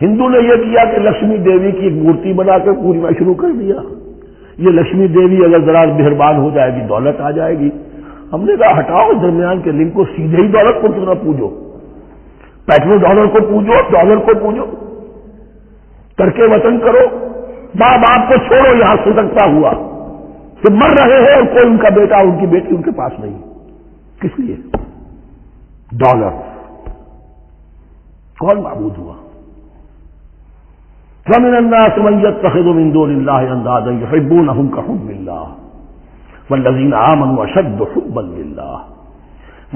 ہندو نے یہ کیا کہ لکشمی دیوی کی ایک مورتی بنا کر پوجنا شروع کر دیا، یہ لکشمی دیوی اگر ذرا مہربان ہو جائے گی دولت آ جائے گی۔ ہم نے کہا ہٹاؤ درمیان کے لنک کو، سیدھے ہی دولت کو کیوں نہ پوجو، پیٹرو ڈالر کو پوجو، ڈالر کو پوجو، ترک وطن کرو، ماں باپ کو چھوڑو یہاں سلگتا ہوا کہ مر رہے ہیں اور کوئی ان کا بیٹا ان کی بیٹی ان کے پاس نہیں، کس لیے؟ ڈالر۔ کون معبود ہوا؟ وَمِنَ النَّاسِ مَن يَتَّخِذُ مِن دُونِ اللَّهِ أَندَادًا يُحِبُّونَهُم كَحُبِّ اللَّهِ وَالَّذِينَ آمَنُوا أَشَدُّ حُبًّا لِلَّهِ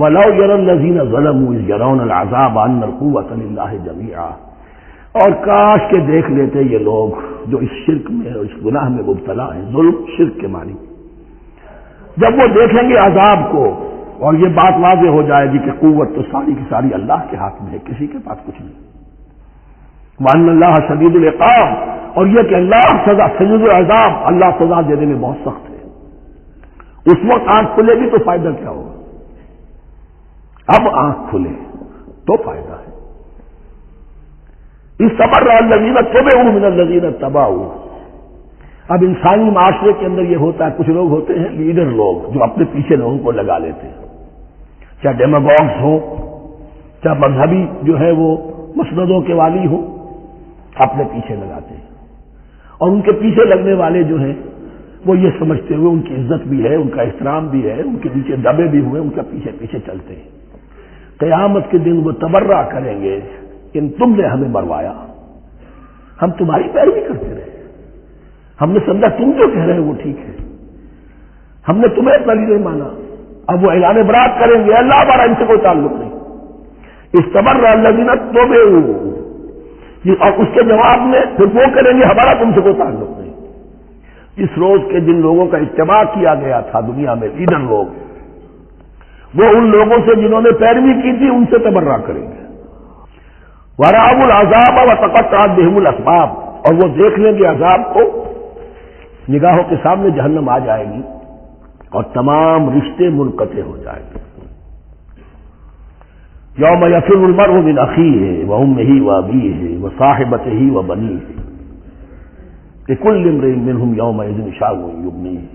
وَلَوْ يَرَى الَّذِينَ ظَلَمُوا إِذْ يَرَوْنَ الْعَذَابَ أَنَّ الْقُوَّةَ لِلَّهِ جَمِيعًا، اور کاش کہ دیکھ لیتے یہ لوگ جو اس شرک میں اور اس گناہ میں مبتلا ہیں، ظلم شرک کے معنی، جب وہ دیکھیں گے عذاب کو اور یہ بات واضح ہو جائے گی کہ قوت تو ساری کی ساری اللہ کے ہاتھ میں ہے، کسی کے پاس کچھ نہیں۔ وَأَنَّ اللَّهَ شَدِيدُ الْعِقَابِ، اور یہ کہ اللہ سزا شدید العذاب، اللہ سزا دینے میں بہت سخت ہے۔ اس وقت آنکھ کھلے گی تو فائدہ کیا ہوگا؟ اب آنکھ کھلے تو فائدہ ہے۔ استبرأ الذین اتبعوا من الذین اتبعوا، اب انسانی معاشرے کے اندر یہ ہوتا ہے، کچھ لوگ ہوتے ہیں لیڈر لوگ جو اپنے پیچھے لوگوں کو لگا لیتے ہیں، چاہے ڈیماگوگز ہوں، چاہے مذہبی جو ہے وہ مسندوں کے والی ہوں، اپنے پیچھے لگاتے ہیں، اور ان کے پیچھے لگنے والے جو ہیں وہ یہ سمجھتے ہوئے ان کی عزت بھی ہے، ان کا احترام بھی ہے، ان کے نیچے دبے بھی ہوئے، ان کا پیچھے پیچھے چلتے ہیں۔ قیامت کے دن وہ تبرہ کریں گے کہ تم نے ہمیں مروایا، ہم تمہاری پیروی کرتے رہے، ہم نے سمجھا تم جو کہہ رہے ہیں وہ ٹھیک ہے، ہم نے تمہیں اپنا لیڈر مانا۔ اب وہ اعلان برات کریں گے، اللہ ہمارا ان سے کوئی تعلق نہیں۔ استبرأ الذین اتبعوا، اور اس کے جواب میں پھر وہ کریں گے ہمارا تم سے کوئی تعلق نہیں۔ اس روز کے جن لوگوں کا اجتماع کیا گیا تھا دنیا میں، لیڈر لوگ، وہ ان لوگوں سے جنہوں نے پیروی کی تھی ان سے تبرہ کریں گے۔ وَرَأَوُا الْعَذَابَ وَتَقَطَّعَتْ بِهِمُ الْأَسْبَابُ، اور وہ دیکھ لیں گے عذاب کو، نگاہوں کے سامنے جہنم آ جائے گی اور تمام رشتے منقطع ہو جائیں گے۔ یوم یفر المرء من اخیہ وامہ وابیہ وصاحبتہ وبنیہ لکل امرئ منہم یومئذ شأن یغنیہ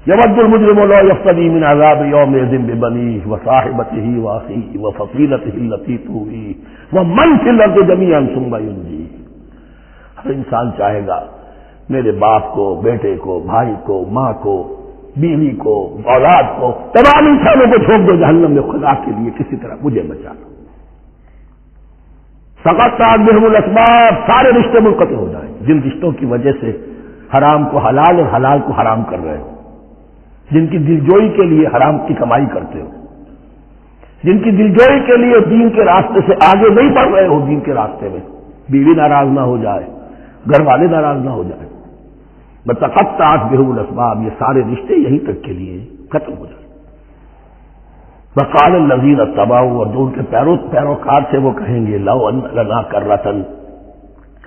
یود المجرم لو یفتدی من عذاب یومئذ ببنیہ وصاحبتہ واخیہ وفصیلتہ التی تؤویہ ومن فی الارض جمیعا ثم ینجیہ۔ ہر انسان چاہے گا میرے باپ کو، بیٹے کو، بھائی کو، ماں کو، بیوی کو، اولاد کو، تمام انسانوں کو چھوڑ دو جہنم میں، خدا کے لیے کسی طرح مجھے بچا لو۔ تقطعت بہم الاسباب، سارے رشتے منقطع ہو جائیں، جن رشتوں کی وجہ سے حرام کو حلال اور حلال کو حرام کر رہے ہو، جن کی دلجوئی کے لیے حرام کی کمائی کرتے ہو، جن کی دلجوئی کے لیے دین کے راستے سے آگے نہیں بڑھ رہے ہو، دین کے راستے میں بیوی ناراض نہ ہو جائے، گھر والے ناراض نہ ہو جائے، بتقطعت بہم الاسباب، یہ سارے رشتے یہیں تک کے لیے ختم ہو جائیں۔ وقال الذین اتبعوا، اور جو ان کے پیروکار سے وہ کہیں گے لو ان لنا کرۃ،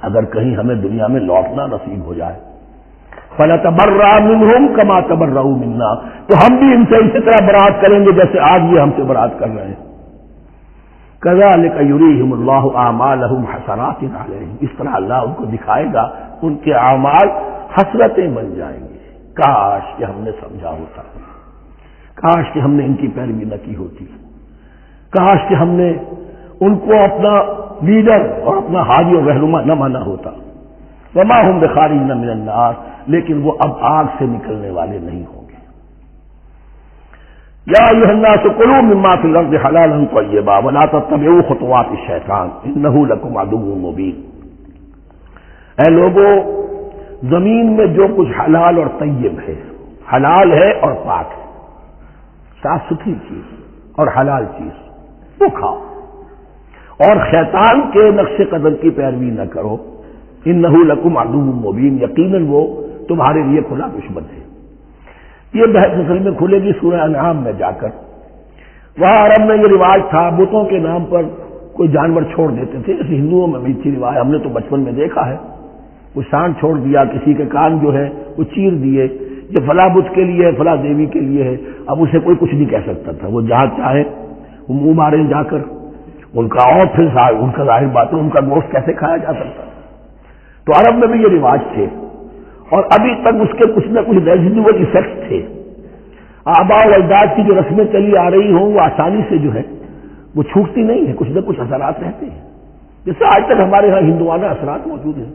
اگر کہیں ہمیں دنیا میں لوٹنا نصیب ہو جائے، فنتبرأ منہم کما تبرؤوا منا، تو ہم بھی ان سے اسی طرح برات کریں گے جیسے آج یہ ہم سے برات کر رہے ہیں۔ کذالک یریہم اللہ اعمالہم حسرات علیہم، اس طرح اللہ ان کو دکھائے گا ان کے اعمال حسرتیں بن جائیں گے، کاش کہ ہم نے سمجھا ہوتا، کاش کہ ہم نے ان کی پیروی نہ کی ہوتی، کاش کہ ہم نے ان کو اپنا لیڈر اور اپنا ہادی و رہنما نہ مانا ہوتا۔ وما ہم بخارجین من النار، لیکن وہ اب آگ سے نکلنے والے نہیں ہوں گے۔ یا ایھا الناس کلوا مما فی الارض حلالا طیبا ولا تتبعوا خطوات الشیطان انہ لکم عدو مبین۔ اے لوگوں، زمین میں جو کچھ حلال اور طیب ہے، حلال ہے اور پاک ہے، صاف ستھری چیز اور حلال چیز، وہ کھاؤ، اور شیطان کے نقش قدم کی پیروی نہ کرو، انہ لکم عدو مبین، یقیناً وہ تمہارے لیے کھلا دشمن ہے۔ یہ بحث اصل میں کھلے گی سورہ انعام میں جا کر۔ وہاں عرب میں یہ رواج تھا، بتوں کے نام پر کوئی جانور چھوڑ دیتے تھے، جیسے ہندوؤں میں بھی تھی رواج، ہم نے تو بچپن میں دیکھا ہے، کوئی سانڈ چھوڑ دیا، کسی کے کان جو ہے وہ چیر دیے، یہ فلاں بت کے لیے ہے، فلاں دیوی کے لیے ہے۔ اب اسے کوئی کچھ نہیں کہہ سکتا تھا، وہ جہاں چاہے وہ منہ مارے جا کر ان کا، اور پھر ان کا ظاہر بات ہے ان کا گوشت کیسے کھایا جا سکتا۔ تو عرب میں بھی یہ رواج تھے، اور ابھی تک اس کے کچھ نہ کچھ ریزیڈول ایفیکٹس تھے۔ آباء و اجداد کی جو رسمیں چلی آ رہی ہوں وہ آسانی سے جو ہے وہ چھوٹتی نہیں ہے، کچھ نہ کچھ اثرات رہتے ہیں، جیسے آج تک ہمارے ہاں ہندوانہ اثرات موجود ہیں۔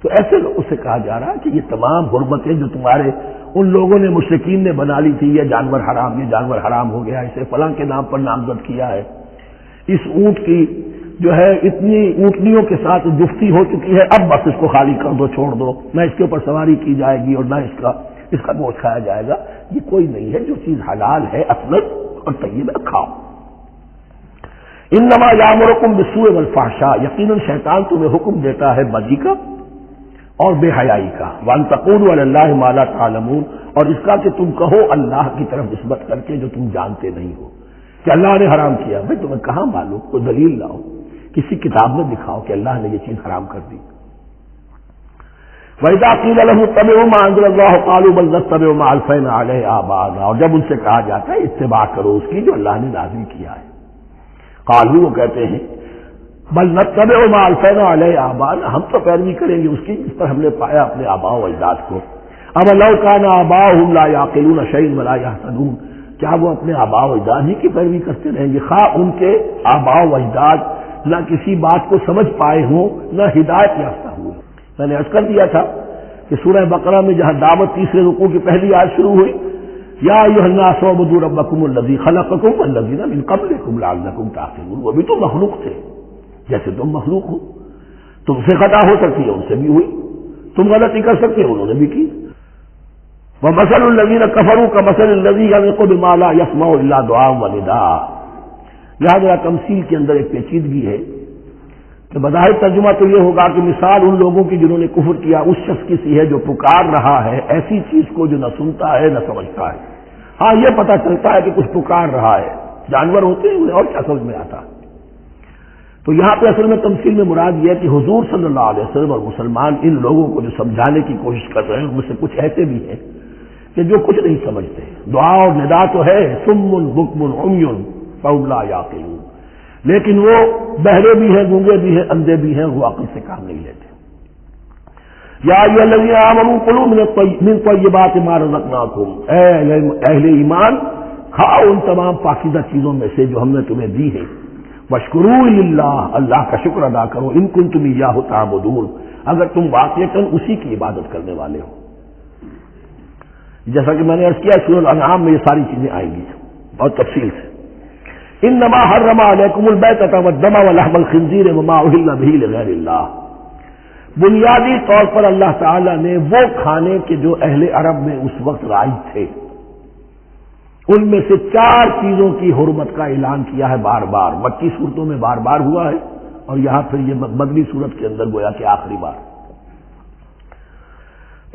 تو ایسے لوگوں سے کہا جا رہا ہے کہ یہ تمام حرمتیں جو تمہارے ان لوگوں نے مشرکین نے بنا لی تھی، یہ جانور حرام، یہ جانور حرام ہو گیا، اسے فلاں کے نام پر نامزد کیا ہے، اس اونٹ کی جو ہے اتنی اونٹنیوں کے ساتھ جفتی ہو چکی ہے، اب بس اس کو خالی کر دو، چھوڑ دو، نہ اس کے اوپر سواری کی جائے گی اور نہ اس کا گوشت کھایا جائے گا۔ یہ کوئی نہیں ہے، جو چیز حلال ہے اصلاً اور طیب ہے کھاؤ۔ انما یامرکم بالسوء والفحشاء، یقیناً شیطان تمہیں حکم دیتا ہے بدی کا اور بے حیائی کا، وان تقولوا علی اللہ ما لا تعلمون، اور اس کا کہ تم کہو اللہ کی طرف نسبت کر کے جو تم جانتے نہیں ہو، کہ اللہ نے حرام کیا۔ بھائی تمہیں کہاں معلوم؟ کوئی دلیل لاؤ، کسی کتاب میں دکھاؤ کہ اللہ نے یہ چیز حرام کر دی۔ وَإِذَا قِيلَ لَهُمُ اتَّبِعُوا مَا أَنزَلَ اللَّهُ قَالُوا بَلْ نَتَّبِعُ مَا أَلْفَيْنَا عَلَيْهِ آبَاءَنَا، اور جب ان سے کہا جاتا ہے اتباع کرو اس کی جو اللہ نے نازل کیا ہے، قالوا وہ کہتے ہیں بل نتبع ما ألفينا عليه آباءنا، ہم تو پیروی کریں گے اس کی جس پر ہم نے پایا اپنے آباء و اجداد کو۔ اب لو كان آباؤهم لا يعقلون شيئا ولا يهتدون، کیا وہ اپنے آباء و اجداد ہی کی پیروی کرتے رہیں گے، خواہ ان کے آباء و اجداد نہ کسی بات کو سمجھ پائے ہوں نہ ہدایت یافتہ ہوئے۔ میں نے عرض کر دیا تھا کہ سورہ بقرہ میں جہاں دعوت تیسرے رکوع کی پہلی آیت شروع ہوئی، یا ایھا الناس اعبدوا ربکم الذی خلقکم والذین من قبلکم لعلکم تعقلون، وہ بھی تو مخلوق تھے جیسے تم مخلوق ہو، تم سے خطا ہو سکتی ہے ان سے بھی ہوئی، تم غلطی کر سکتے ہو انہوں نے بھی کی۔ ومثل الذین کفروا کمثل الذی ینطق بما لا یسمع الا دعاء ونداء، لہذا تمثیل کے اندر ایک پیچیدگی ہے کہ بظاہر ترجمہ تو یہ ہوگا کہ مثال ان لوگوں کی جنہوں نے کفر کیا اس شخص کی سی ہے جو پکار رہا ہے ایسی چیز کو جو نہ سنتا ہے نہ سمجھتا ہے۔ ہاں یہ پتہ چلتا ہے کہ کچھ پکار رہا ہے، جانور ہوتے ہیں انہیں اور کیا سمجھ میں آتا۔ تو یہاں پہ اصل میں تمثیل میں مراد یہ ہے کہ حضور صلی اللہ علیہ وسلم اور مسلمان ان لوگوں کو جو سمجھانے کی کوشش کر رہے ہیں ان میں سے کچھ ایسے بھی ہیں کہ جو کچھ نہیں سمجھتے، دعا اور ندا تو ہے، صم بکم عمی فهم لا یعقلون، لیکن وہ بہرے بھی ہیں، گونگے بھی ہیں، اندھے بھی ہیں، وہ عقل سے کام نہیں لیتے۔ یا ایھا الذین آمنوا کلوا من طیبات ما رزقناکم، اے اہل ایمان کھاؤ ان تمام پاکیزہ چیزوں میں سے جو ہم نے تمہیں دی ہیں، واشکروا للہ، اللہ کا شکر ادا کرو، ان کنتم ایاہ تعبدون، اگر تم واقعتاً اسی کی عبادت کرنے والے ہو۔ جیسا کہ میں نے عرض کیا سورۃ الانعام میں یہ ساری چیزیں آئیں گی اور تفصیل سے۔ انما حرم علیکم المیتۃ والدم ولحم الخنزیر وما اہل بہ لغیر اللہ، بنیادی طور پر اللہ تعالی نے وہ کھانے کے جو اہل عرب میں اس وقت رائج تھے ان میں سے 4 چیزوں کی حرمت کا اعلان کیا ہے بار بار، مکی صورتوں میں بار بار ہوا ہے اور یہاں پھر یہ مدنی صورت کے اندر گویا کہ آخری بار۔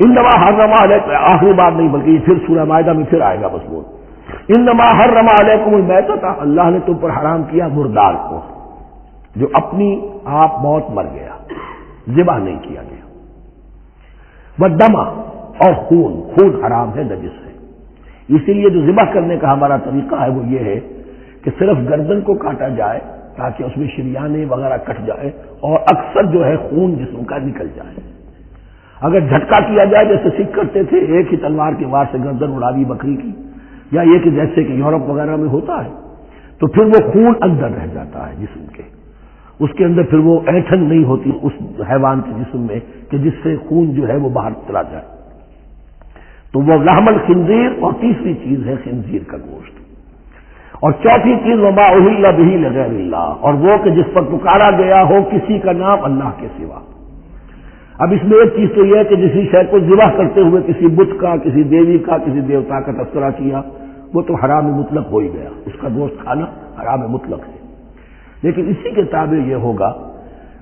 انما حرم علیکم، آخری بار نہیں بلکہ یہ پھر سورہ مائدہ میں پھر آئے گا مضمون، انما حرم علیکم المیتۃ، اللہ نے تم پر حرام کیا مردار کو، جو اپنی آپ موت مر گیا، ذبح نہیں کیا گیا، والدم، اور خون حرام ہے نجس ہے، اسی لیے جو ذبح کرنے کا ہمارا طریقہ ہے وہ یہ ہے کہ صرف گردن کو کاٹا جائے تاکہ اس میں شریانے وغیرہ کٹ جائے اور اکثر جو ہے خون جسم کا نکل جائے، اگر جھٹکا کیا جائے جیسے سکھ کرتے تھے، ایک ہی تلوار کے وار سے گردن اڑا دی بکری کی، یا یہ کہ جیسے کہ یورپ وغیرہ میں ہوتا ہے، تو پھر وہ خون اندر رہ جاتا ہے جسم کے، اس کے اندر پھر وہ اینٹھن نہیں ہوتی اس حیوان کے جسم میں کہ جس سے خون جو ہے وہ باہر چلا جائے، تو وہ لحم الخنزیر، اور تیسری چیز ہے خنزیر کا گوشت، اور چوتھی چیز وما اہل بہ لغیر اللہ، اور وہ کہ جس پر پکارا گیا ہو کسی کا نام اللہ کے سوا۔ اب اس میں ایک چیز تو یہ ہے کہ جسی شے کو ذبح کرتے ہوئے کسی بت کا، کسی دیوی کا، کسی دیوتا کا تذکرہ کیا، وہ تو حرام مطلق ہو ہی گیا، اس کا گوشت کھانا حرام مطلق ہے۔ لیکن اسی کے تابع یہ ہوگا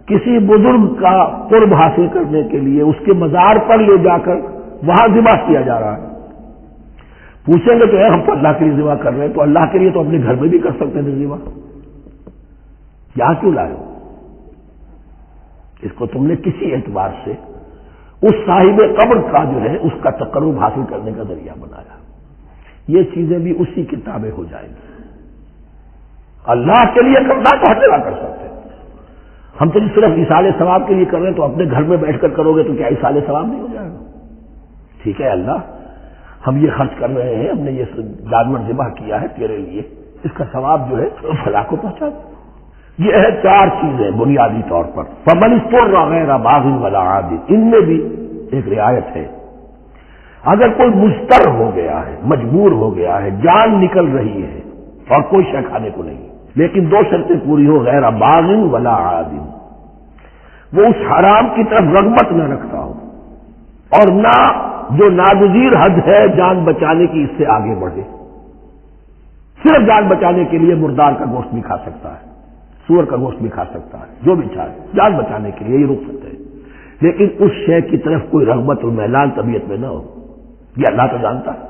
کسی بزرگ کا قرب حاصل کرنے کے لیے اس کے مزار پر لے جا کر وہاں ذبح کیا جا رہا ہے، پوچھیں گے تو ہم تو اللہ کے لیے ذبح کر رہے ہیں، تو اللہ کے لیے تو اپنے گھر میں بھی کر سکتے تھے ذبح، یہاں کیوں لائے ہو؟ اس کو تم نے کسی اعتبار سے اس صاحب قبر کا جو ہے اس کا تقرب حاصل کرنے کا ذریعہ بنایا۔ یہ چیزیں بھی اسی کی تابع ہو جائیں گی۔ اللہ کے لیے کرنا تو ہر جگہ کر سکتے ہیں، ہم تو صرف ایصال ثواب کے لیے کر رہے ہیں، تو اپنے گھر میں بیٹھ کر کرو گے تو کیا ایصال ثواب نہیں ہو جائے گا؟ ٹھیک ہے اللہ، ہم یہ خرچ کر رہے ہیں، ہم نے یہ جانور ذبح کیا ہے تیرے لیے، اس کا ثواب جو ہے فلاں کو پہنچا دے۔ یہ ہے چار چیزیں بنیادی طور پر۔ فمن اضطر غیر باغ ولا عاد، ان میں بھی ایک رعایت ہے، اگر کوئی مضطر ہو گیا ہے، مجبور ہو گیا ہے، جان نکل رہی ہے اور کوئی شے کھانے کو نہیں، لیکن دو شرطیں پوری ہو، غیر باغ ولا عاد، وہ اس حرام کی طرف رغبت نہ رکھتا ہو اور نہ جو ناگزیر حد ہے جان بچانے کی اس سے آگے بڑھے، صرف جان بچانے کے لیے مردار کا گوشت بھی کھا سکتا ہے، سور کا گوشت بھی کھا سکتا ہے، جو بھی چاہے جان بچانے کے لیے یہ رک سکتے ہیں، لیکن اس شے کی طرف کوئی رغبت اور میلان طبیعت میں نہ ہو، یہ اللہ تو جانتا ہے۔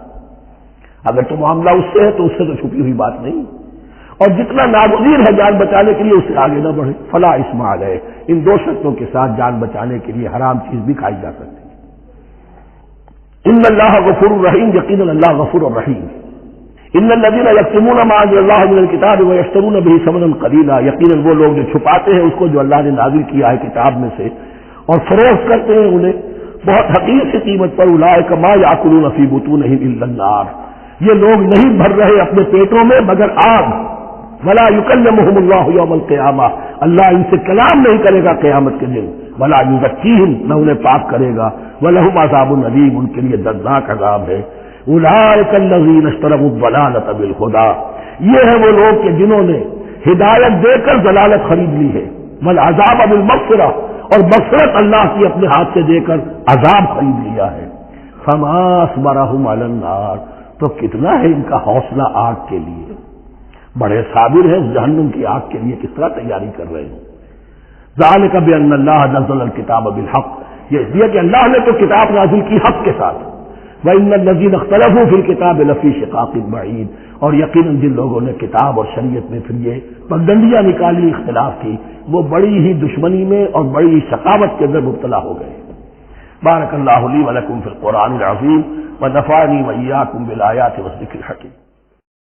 اگر تو معاملہ اس سے ہے تو اس سے تو چھپی ہوئی بات نہیں، اور جتنا ناگزیر ہے جان بچانے کے لیے اس سے آگے نہ بڑھے۔ فلا اسم علیہ، ان دو شرطوں کے ساتھ جان بچانے کے لیے حرام چیز بھی کھائی جا سکتی ہے۔ ان اللہ غفور الرحیم، یقیناً اللہ غفور الرحیم۔ ان الذین یکتمون ما انزل اللہ من الکتاب ویشترون به ثمنا قلیلا، یقیناً وہ لوگ جو چھپاتے ہیں اس کو جو اللہ نے نازل کیا ہے کتاب میں سے اور فروخت کرتے ہیں انہیں بہت حقیر سی قیمت پر، اولئک ما یاکلون فی بطونہم الا النار، یہ لوگ نہیں بھر رہے اپنے پیٹوں میں مگر آگ۔ ولا یکلمہم اللہ یوم القیامہ، اللہ ان سے کلام نہیں کرے گا قیامت کے دن۔ ولا یزکیہم، نہ انہیں پاک کرے گا۔ ولہم عذاب علیم، ان کے لیے دردناک عذاب ہے۔ اولئک الذین اشتروا الضلالۃ بالہدی، یہ ہیں وہ لوگ کہ جنہوں نے ہدایت دے کر ضلالت خرید لی ہے۔ والعذاب بالمغفرہ، اور مغفرت اللہ کی اپنے ہاتھ سے دے کر عذاب خرید لیا ہے۔ فما اصبرہم علی النار، تو کتنا ہے ان کا حوصلہ آگ کے لیے، بڑے صابر ہیں جہنم کی آگ کے لیے، کس طرح تیاری کر رہے ہیں۔ ذالک بان اللہ نزل الکتاب بالحق، یہ اس لیے کہ اللہ نے تو کتاب نازل کی حق کے ساتھ۔ وَإِنَّ الَّذِينَ اخْتَلَفُوا فِي الْكِتَابِ لَفِي شِقَاقٍ بَعِيدٍ، اور یقیناً جن لوگوں نے کتاب اور شریعت میں پھر یہ پگڈنڈیاں نکالی، اختلاف کی، وہ بڑی ہی دشمنی میں اور بڑی ہی شقاوت کے اندر مبتلا ہو گئے۔ بارک اللہ لی ولکم فی القرآن العظیم ونفعنی وإیاکم بالآیات والذکر الحکیم۔